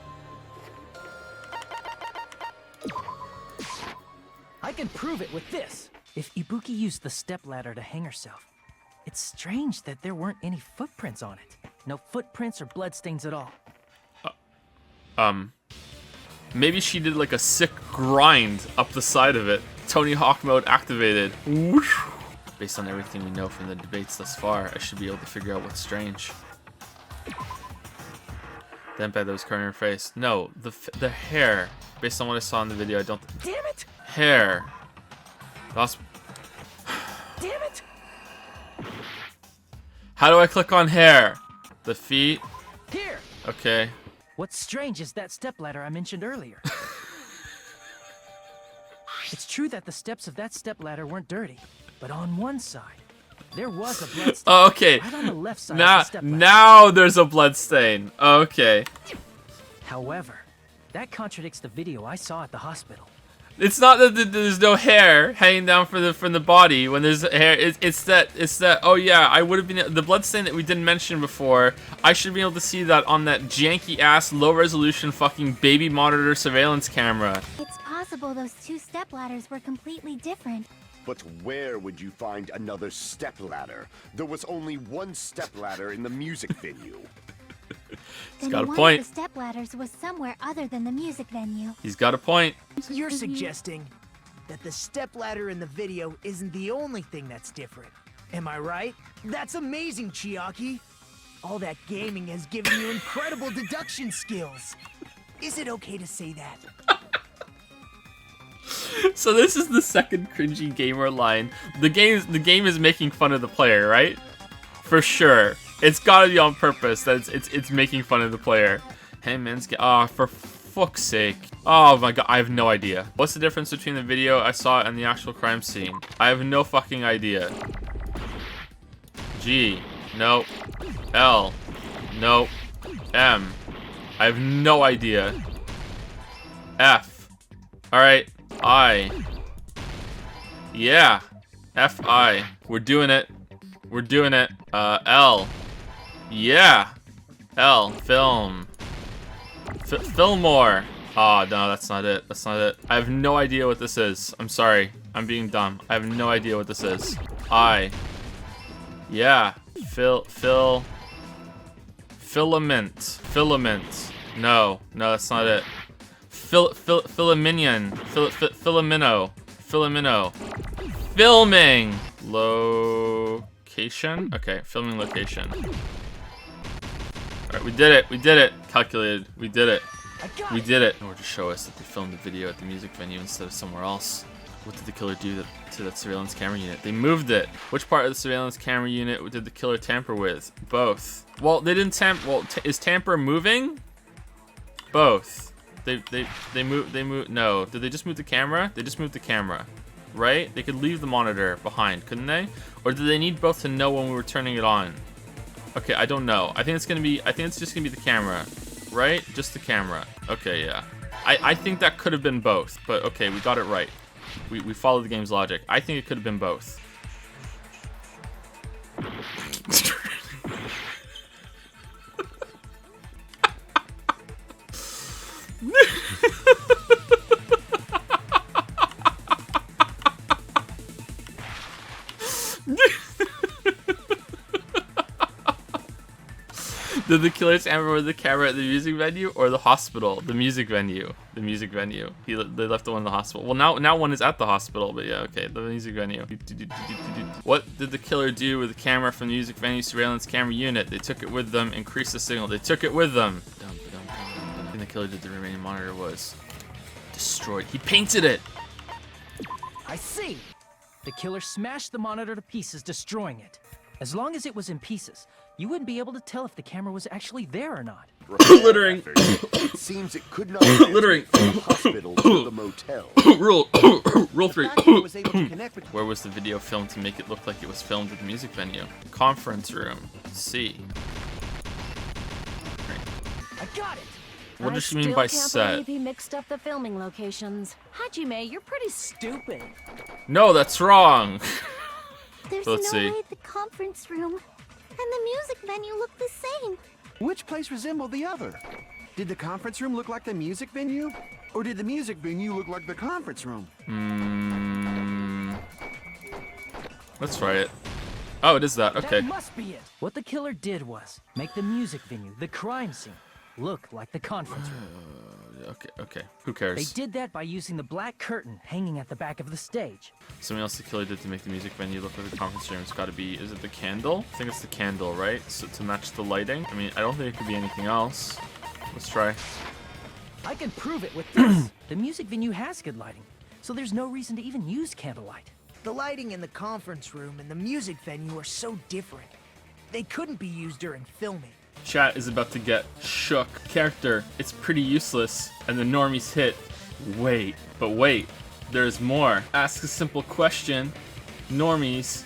I can prove it with this. If Ibuki used the stepladder to hang herself, it's strange that there weren't any footprints on it. No footprints or bloodstains at all. Maybe she did like a sick grind up the side of it. Tony Hawk mode activated. Whoosh. Based on everything we know from the debates thus far, I should be able to figure out what's strange. Then that was covering her face. No, the hair. Based on what I saw in the video, I don't... Damn it! Hair. That's... Damn it! How do I click on hair? The feet? Here! Okay. What's strange is that stepladder I mentioned earlier. It's true that the steps of that stepladder weren't dirty, but on one side, there was a bloodstain. Oh, okay. Right on the left side of the stepladder. Now there's a bloodstain. Okay. However, that contradicts the video I saw at the hospital. It's not that there's no hair hanging down from the body when there's hair. It's that. Oh yeah, I would have been the bloodstain that we didn't mention before. I should be able to see that on that janky ass low resolution fucking baby monitor surveillance camera. It's possible those two stepladders were completely different. But where would you find another stepladder? There was only one stepladder in the music venue. He's Then got a one point. of the stepladders was somewhere other than the music venue. He's got a point. You're suggesting that the stepladder in the video isn't the only thing that's different. Am I right? That's amazing, Chiaki. All that gaming has given you incredible deduction skills. Is it okay to say that? So this is the second cringy gamer line. The game is making fun of the player, right? For sure. It's gotta be on purpose that it's making fun of the player. Hey man, for fuck's sake. Oh my god, I have no idea. What's the difference between the video I saw and the actual crime scene? I have no fucking idea. G. Nope. L. Nope. M. I have no idea. F. Alright. I. Yeah. F-I. We're doing it. We're doing it. L. Yeah. L. Film. Fillmore. Oh, no, that's not it. That's not it. I have no idea what this is. I'm sorry. I'm being dumb. I have no idea what this is. I. Yeah. Filament. Filament. No. No, that's not it. Filaminion. Filamino. Filamino. Filming. Location? Okay, filming location. Alright, we did it. We did it. Calculated. We did it. We did it. Or to show us that they filmed the video at the music venue instead of somewhere else. What did the killer do to that surveillance camera unit? They moved it. Which part of the surveillance camera unit did the killer tamper with? Both. Well, they didn't tamper. Well, is tamper moving? Both. They moved. No. Did they just move the camera? They just moved the camera. Right? They could leave the monitor behind, couldn't they? Or did they need both to know when we were turning it on? Okay, I don't know. I think it's just gonna be the camera, right? Just the camera. Okay, yeah. I think that could have been both, but okay, we got it right. We followed the game's logic. I think it could have been both. Did the killer tamper with the camera at the music venue or the hospital? The music venue. The music venue. They left the one in the hospital. Well, now one is at the hospital, but yeah, okay. The music venue. What did the killer do with the camera from the music venue surveillance camera unit? They took it with them, increased the signal. They took it with them. And the killer did the remaining monitor was destroyed. He painted it. I see. The killer smashed the monitor to pieces, destroying it. As long as it was in pieces, you wouldn't be able to tell if the camera was actually there or not. Littering. It seems it could not have Littering. from the hospital to the motel. Rule 3. Was able to connect with Where was the video filmed to make it look like it was filmed at the music venue? Conference room. C. I got it. What does she mean by I still set? can't believe he mixed up the filming locations. Hajime, you're pretty stupid. No, that's wrong. There's Let's no see. way the conference room and the music venue look the same. which place resembled the other? Did the conference room look like the music venue? Or did the music venue look like the conference room? Let's try it. Oh, it is that. Okay. That must be it. What the killer did was make the music venue, the crime scene, look like the conference room. Okay. Who They cares? did that by using the black curtain hanging at the back of the stage. Something else the killer did to make the music venue look like the conference room. It's got to be. Is it the candle? I think it's the candle, right? So to match the lighting. I mean, I don't think it could be anything else. Let's try. I can prove it with this. The music venue has good lighting, so there's no reason to even use candlelight. The lighting in the conference room and the music venue are so different. They couldn't be used during filming. Chat is about to get shook. Character, it's pretty useless. And the normies hit. Wait, but wait. There's more. Ask a simple question. Normies.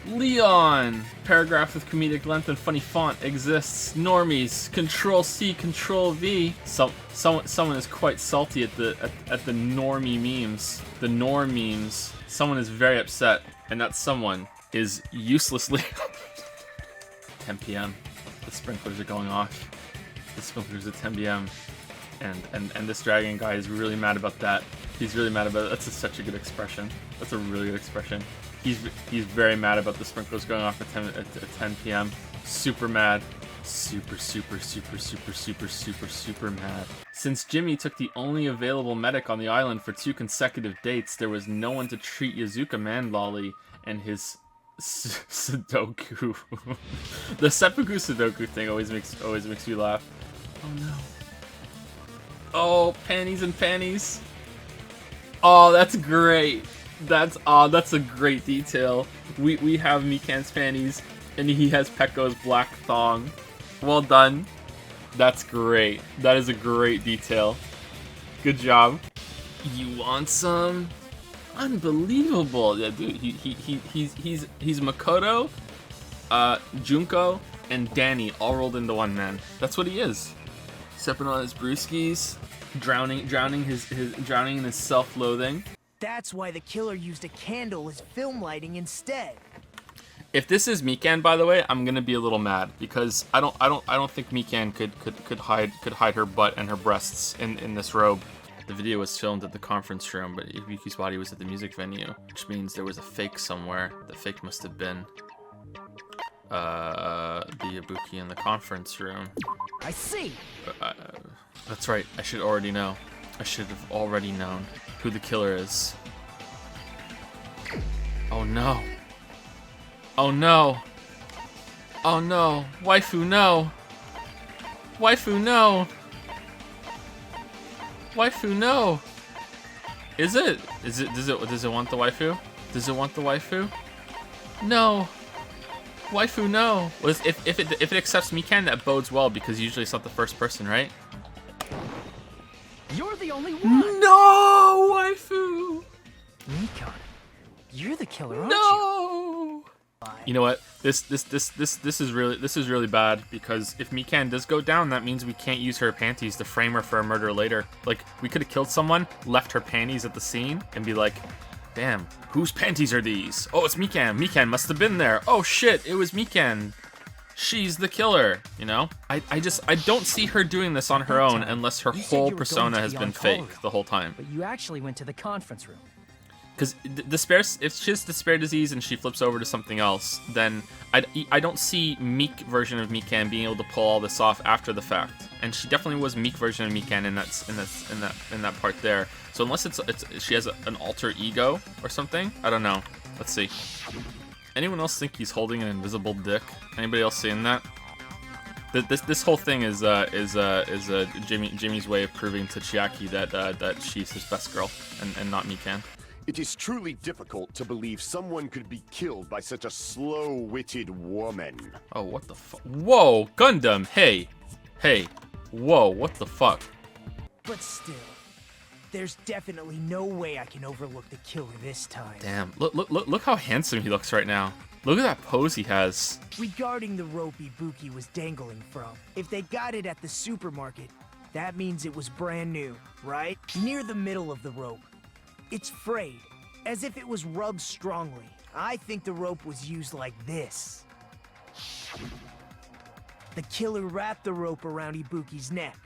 Leon! Paragraph with comedic length and funny font exists. Normies. Control C, Control V. Someone is quite salty at the normie memes. The norm memes. Someone is very upset, and that someone is uselessly 10 p.m. The sprinklers are going off. The sprinklers at 10 p.m. And this dragon guy is really mad about that. He's really mad about it. That's such a good expression. That's a really good expression. He's very mad about the sprinklers going off at 10 p.m. Super mad. Super mad. Since Jimmy took the only available medic on the island for 2 consecutive dates, there was no one to treat Yazuka Manlolly and his Sudoku. The seppuku Sudoku thing always makes me laugh. Oh no. Oh, panties and panties. Oh, that's great. That's a great detail. We have Mikan's panties, and he has Pekko's black thong. Well done. That's great. That is a great detail. Good job. You want some? Unbelievable. Yeah, dude. He's Makoto, Junko, and Danny all rolled into one man. That's what he is. Sipping on his brewskis, drowning in his self-loathing. That's why the killer used a candle as film lighting instead. If this is Mikan, by the way, I'm gonna be a little mad because I don't think Mikan could hide her butt and her breasts in this robe. The video was filmed at the conference room, but Ibuki's body was at the music venue, which means there was a fake somewhere. The fake must have been the Ibuki in the conference room. I see. That's right. I should already know. I should have already known who the killer is. Oh no. Oh no. Oh no. Waifu, no. Waifu, no. Waifu, no. Is it? Does it want the waifu? Does it want the waifu? No. Waifu, no. Well, if it accepts Mikan, that bodes well because usually it's not the first person, right? You're the only one. No, waifu. Mikan, you're the killer, aren't No. You know what? This is really bad because if Mikan does go down, that means we can't use her panties to frame her for a murder later. Like we could have killed someone, left her panties at the scene, and be like, "Damn, whose panties are these? Oh, it's Mikan. Mikan must have been there. Oh shit, it was Mikan. She's the killer." You know? I don't see her doing this on her own unless her whole persona has been fake the whole time. But you actually went to the conference room. Because if she has despair disease and she flips over to something else, then I don't see meek version of Mikan being able to pull all this off after the fact. And she definitely was meek version of Mikan in that part there. So unless she has an alter ego or something, I don't know. Let's see. Anyone else think he's holding an invisible dick? Anybody else seeing that? This whole thing is Jimmy's way of proving to Chiaki that she's his best girl and not Mikan. It is truly difficult to believe someone could be killed by such a slow-witted woman. Oh, what the fuck? Whoa, Gundam, hey. Whoa, what the fuck? But still, there's definitely no way I can overlook the killer this time. Damn, look how handsome he looks right now. Look at that pose he has. Regarding the rope Ibuki was dangling from, if they got it at the supermarket, that means it was brand new, right? Near the middle of the rope. It's frayed, as if it was rubbed strongly. I think the rope was used like this. The killer wrapped the rope around Ibuki's neck,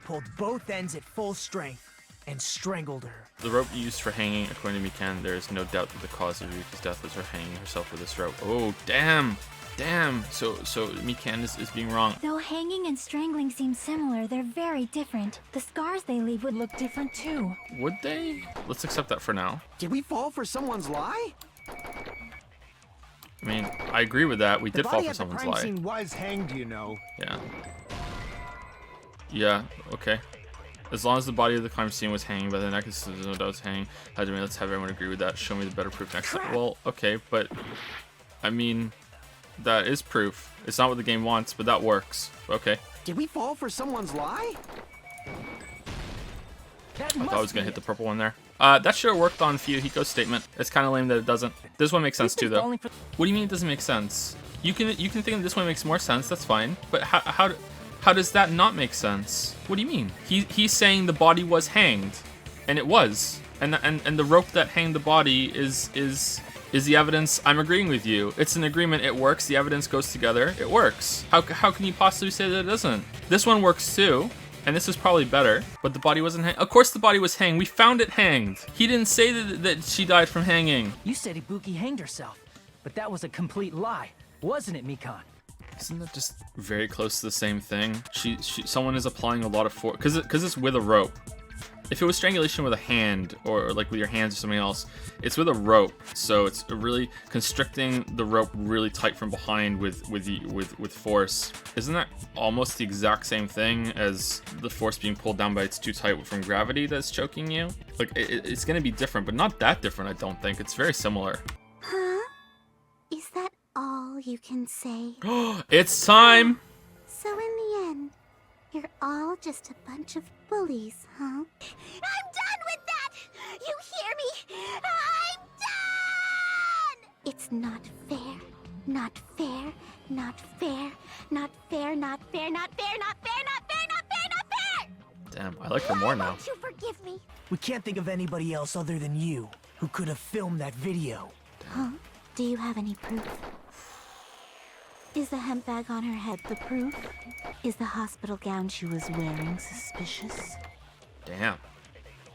pulled both ends at full strength, and strangled her. The rope used for hanging, according to Mikan, there is no doubt that the cause of Yuki's death was her hanging herself with this rope. Oh, damn! Damn! So Mikan is being wrong. Though hanging and strangling seem similar, they're very different. The scars they leave would look different too. Would they? Let's accept that for now. Did we fall for someone's lie? I mean, I agree with that. We did fall for someone's lie. The body at the crime scene was hanged, you know. Yeah. Yeah, okay. As long as the body of the crime scene was hanging by the neck, there's no doubt it's hanging. Let's have everyone agree with that. Show me the better proof next time. Well, okay, but I mean, that is proof. It's not what the game wants, but that works. Okay. Did we fall for someone's lie? I thought I was gonna hit the purple one there. That should have worked on Fuyuhiko's statement. It's kind of lame that it doesn't. This one makes sense too, though. What do you mean it doesn't make sense? You can think that this one makes more sense. That's fine. But how does that not make sense? What do you mean? He's saying the body was hanged, and it was, and the rope that hanged the body is the evidence. I'm agreeing with you. It's an agreement. It works. The evidence goes together. It works. How can you possibly say that it doesn't? This one works too, and this is probably better. But the body wasn't hanged. Of course, the body was hanged. We found it hanged. He didn't say that she died from hanging. You said Ibuki hanged herself, but that was a complete lie, wasn't it, Mikan? Isn't that just very close to the same thing? Someone is applying a lot of force because it's with a rope. If it was strangulation with a hand or like with your hands or something else, it's with a rope. So it's really constricting the rope really tight from behind with force. Isn't that almost the exact same thing as the force being pulled down by it's too tight from gravity that's choking you? Like it's gonna be different, but not that different. I don't think it's very similar. Huh? Is that all you can say? It's time. So in the end, you're all just a bunch of bullies, huh? I'm done with that! You hear me? I'm done! It's not fair. Not fair. Not fair. Not fair. Not fair. Not fair. Not fair. Not fair. Not fair. Not fair! Damn, I like her more now. Won't you forgive me? We can't think of anybody else other than you who could have filmed that video. Huh? Do you have any proof? Is the hemp bag on her head the proof? Is the hospital gown she was wearing suspicious? Damn.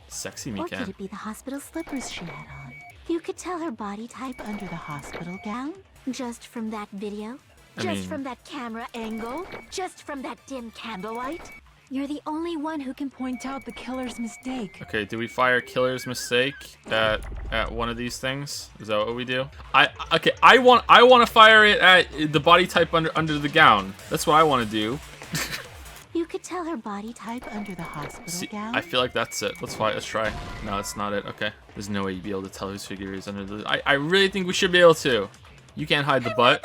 Sexy Or could Mikan. it be the hospital slippers she had on? You could tell her body type under the hospital gown? Just from that video? Just from that camera angle? Just from that dim candlelight? You're the only one who can point out the killer's mistake. Okay, do we fire killer's mistake at one of these things? Is that what we do? I want to fire it at the body type under the gown. That's what I want to do. You could tell her body type under the hospital gown? I feel like that's it. Let's try. No, that's not it. Okay. There's no way you'd be able to tell whose figure is under the... I really think we should be able to. You can't hide the butt.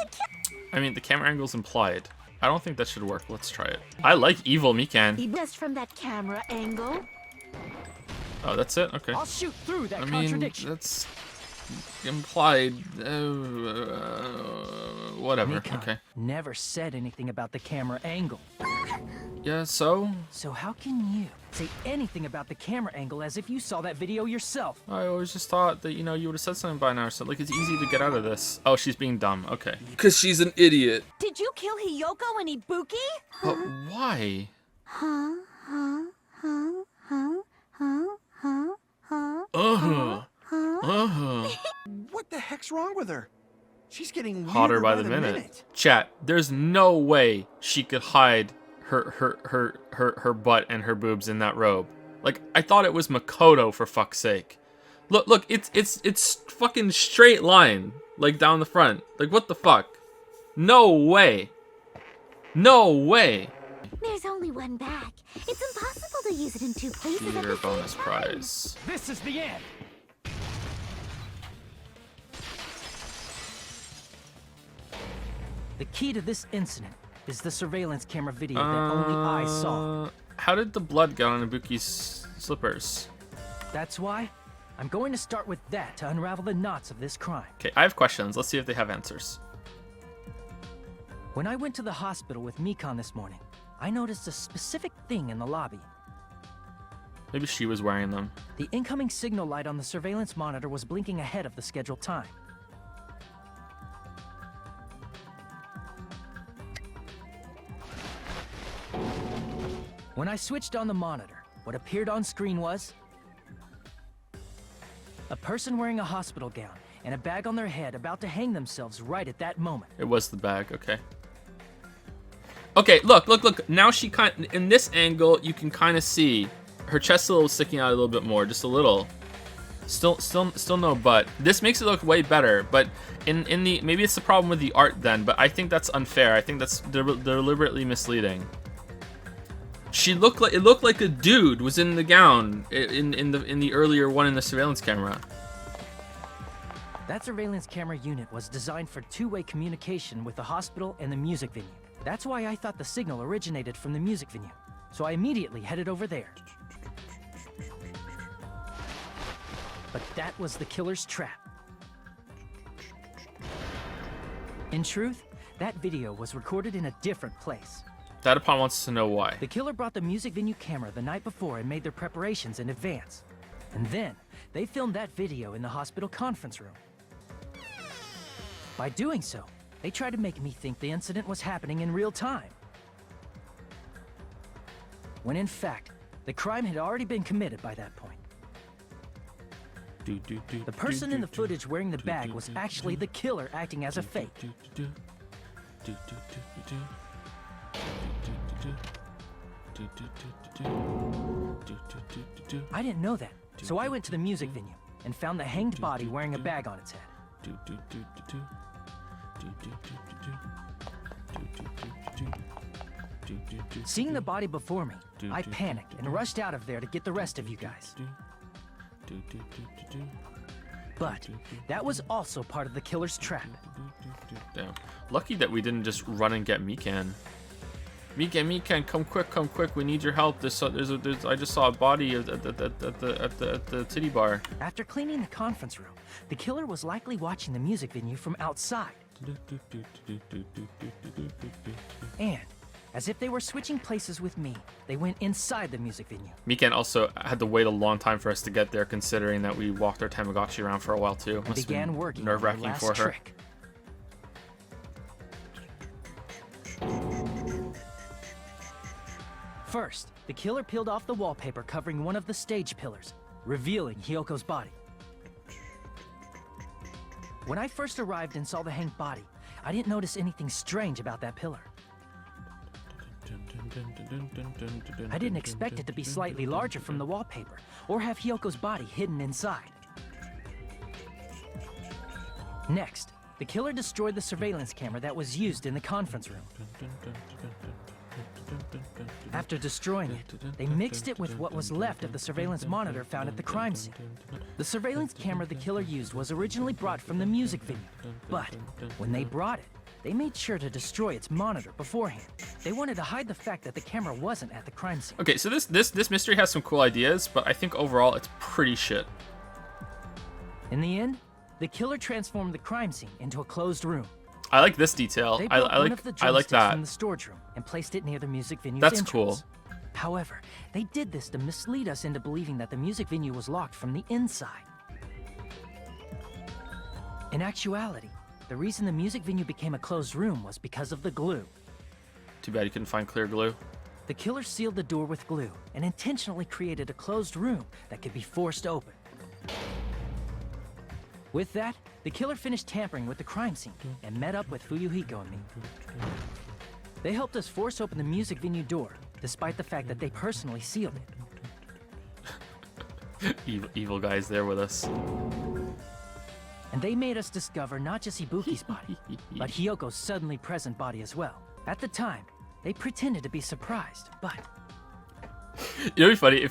I mean, the camera angle's implied. I don't think that should work. Let's try it. I like evil Mikan. Just from that camera angle? Oh, that's it? Okay. I'll shoot through that I mean, contradiction. that's implied. Whatever. Mikan Okay. never said anything about the camera angle. Yeah, so? So how can you say anything about the camera angle as if you saw that video yourself? I always just thought that, you know, you would have said something by now. So, like, it's easy to get out of this. Oh, she's being dumb. Okay. Because she's an idiot. Did you kill Hiyoko and Ibuki? But why? Huh? Huh? Huh? Huh? Huh? Huh? Huh? What the heck's wrong with her? She's getting Hotter by the minute. Chat, there's no way she could hide her butt and her boobs in that robe. Like, I thought it was Makoto, for fuck's sake. Look, it's fucking straight line, like, down the front. Like, what the fuck? No way. No way. There's only one bag. It's impossible to use it in two places at Theater the same bonus time. prize. This is the end. The key to this incident is the surveillance camera video that only I saw. How did the blood get on Ibuki's slippers? That's why I'm going to start with that to unravel the knots of this crime. Okay, I have questions. Let's see if they have answers. When I went to the hospital with Mikan this morning, I noticed a specific thing in the lobby. Maybe she was wearing them. The incoming signal light on the surveillance monitor was blinking ahead of the scheduled time. When I switched on the monitor, what appeared on screen was a person wearing a hospital gown and a bag on their head about to hang themselves right at that moment. It was the bag, okay. Okay, look. Now she in this angle, you can kind of see her chest a little sticking out a little bit more, just a little. Still no butt. This makes it look way better, but in the maybe it's the problem with the art then, but I think that's unfair. I think that's deliberately misleading. It looked like a dude was in the gown in the earlier one in the surveillance camera. That surveillance camera unit was designed for two-way communication with the hospital and the music venue. That's why I thought the signal originated from the music venue. So I immediately headed over there. But that was the killer's trap. In truth, that video was recorded in a different place. Datapon wants to know why. The killer brought the music venue camera the night before and made their preparations in advance. And then, they filmed that video in the hospital conference room. By doing so, they tried to make me think the incident was happening in real time. When in fact, the crime had already been committed by that point. The person in the footage wearing the bag was actually the killer acting as a fake. I didn't know that, so I went to the music venue and found the hanged body wearing a bag on its head. Seeing the body before me, I panicked and rushed out of there to get the rest of you guys. But that was also part of the killer's trap. Damn. Lucky that we didn't just run and get Mikan. Mikan, come quick, we need your help. I just saw a body at the titty bar. After cleaning the conference room, the killer was likely watching the music venue from outside. And, as if they were switching places with me, they went inside the music venue. Mikan also had to wait a long time for us to get there, considering that we walked our Tamagotchi around for a while too. And began working on the nerve-wracking last for her. trick. First, the killer peeled off the wallpaper covering one of the stage pillars, revealing Hyoko's body. When I first arrived and saw the hanged body, I didn't notice anything strange about that pillar. I didn't expect it to be slightly larger from the wallpaper, or have Hyoko's body hidden inside. Next, the killer destroyed the surveillance camera that was used in the conference room. After destroying it, they mixed it with what was left of the surveillance monitor found at the crime scene. The surveillance camera the killer used was originally brought from the music venue, but when they brought it, they made sure to destroy its monitor beforehand. They wanted to hide the fact that the camera wasn't at the crime scene. Okay, so this mystery has some cool ideas, but I think overall it's pretty shit. In the end, the killer transformed the crime scene into a closed room. I like this detail. They I brought one of the like drumsticks that. from the storage room and placed it near the music venue's That's entrance. cool. However, they did this to mislead us into believing that the music venue was locked from the inside. In actuality, the reason the music venue became a closed room was because of the glue. Too bad you couldn't find clear glue. The killer sealed the door with glue and intentionally created a closed room that could be forced open. With that, the killer finished tampering with the crime scene and met up with Fuyuhiko and me. They helped us force open the music venue door, despite the fact that they personally sealed it. Evil guys there with us. And they made us discover not just Ibuki's body, but Hyoko's suddenly present body as well. At the time, they pretended to be surprised, but... You know, it'd be funny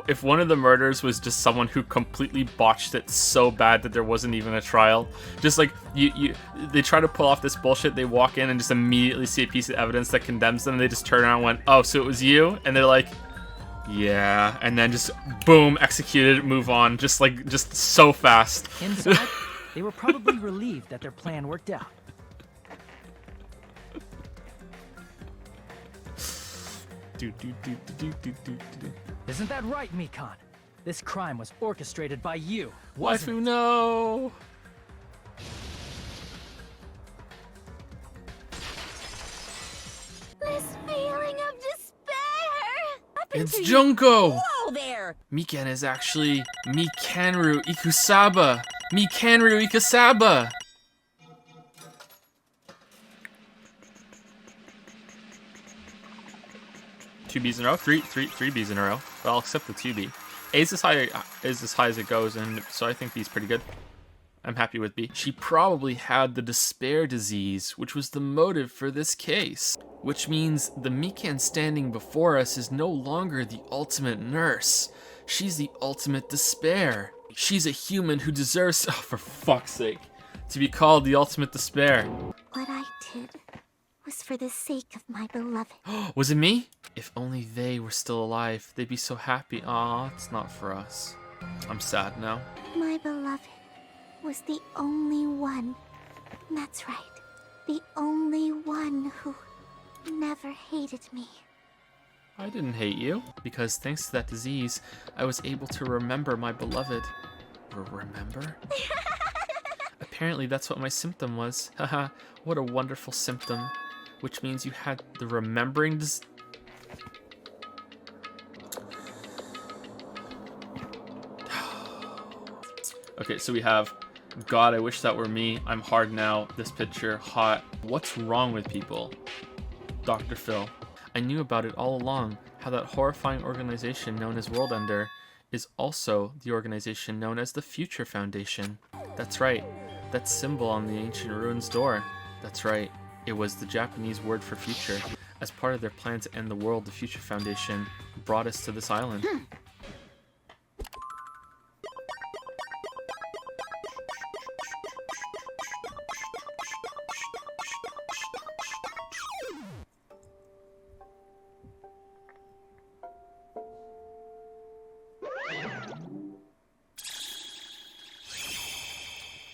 if one of the murders was just someone who completely botched it so bad that there wasn't even a trial. Just like they try to pull off this bullshit. They walk in and just immediately see a piece of evidence that condemns them. And they just turn around and went, "Oh, so it was you?" And they're like, "Yeah," and then just boom, executed, move on, just so fast. Inside, they were probably relieved that their plan worked out. Isn't that right, Mikan? This crime was orchestrated by you, wasn't Waifu, it? no! This feeling of despair! It's Junko! Whoa there! Mikan is actually Mikanru Ikusaba! Mikanru Ikusaba! Two B's in a row? Three B's in a row. But I'll accept the 2B. A is as high as it goes, and so I think B's pretty good. I'm happy with B. She probably had the despair disease, which was the motive for this case. Which means the Mikan standing before us is no longer the ultimate nurse. She's the ultimate despair. She's a human who deserves, oh, for fuck's sake, to be called the ultimate despair. What I did was for the sake of my beloved. Was it me? If only they were still alive, they'd be so happy. Aw, it's not for us. I'm sad now. My beloved was the only one. That's right. The only one who never hated me. I didn't hate you, because thanks to that disease, I was able to remember my beloved. Remember? Apparently that's what my symptom was. Haha, what a wonderful symptom. Which means you had the remembering disease. Okay, so we have, God, I wish that were me. I'm hard now. This picture, hot. What's wrong with people? Dr. Phil. I knew about it all along. how that horrifying organization known as World Ender is also the organization known as the Future Foundation. That's right, that symbol on the ancient ruins door. That's right, it was the Japanese word for future. As part of their plan to end the world, the Future Foundation brought us to this island.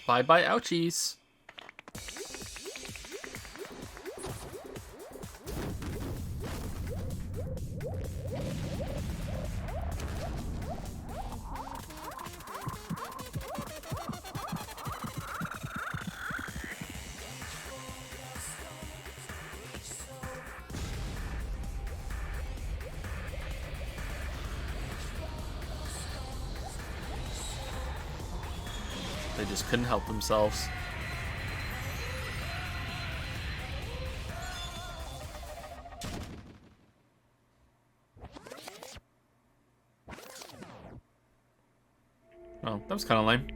Bye-bye, ouchies. They just couldn't help themselves. Oh, that was kind of lame.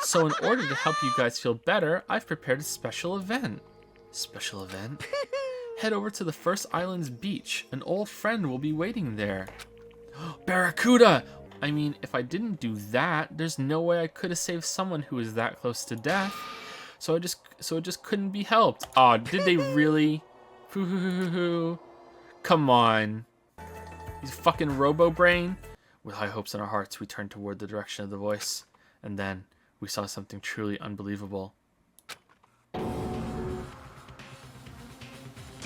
So in order to help you guys feel better, I've prepared a special event. Special event? Head over to the First Island's beach. An old friend will be waiting there. Barracuda! I mean, if I didn't do that, there's no way I could have saved someone who was that close to death. So it just couldn't be helped. Aw, did they really? Come on. He's fucking Robo-Brain. With high hopes in our hearts, we turned toward the direction of the voice. And then, we saw something truly unbelievable. The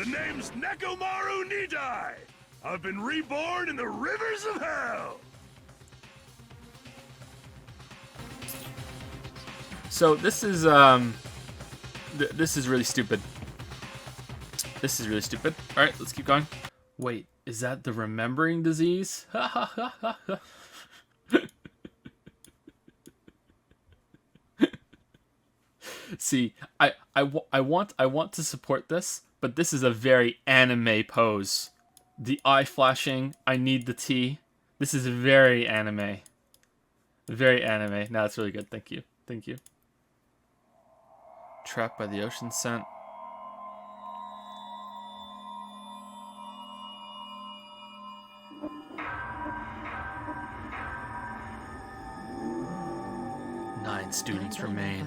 name's Nekomaru Nidai. I've been reborn in the rivers of hell. So this is this is really stupid. This is really stupid. All right, let's keep going. Wait, is that the remembering disease? See, I want to support this, but this is a very anime pose. The eye flashing, I need the tea. This is very anime. Very anime. No, it's really good. Thank you. Thank you. Trapped by the ocean scent. Nine students remain.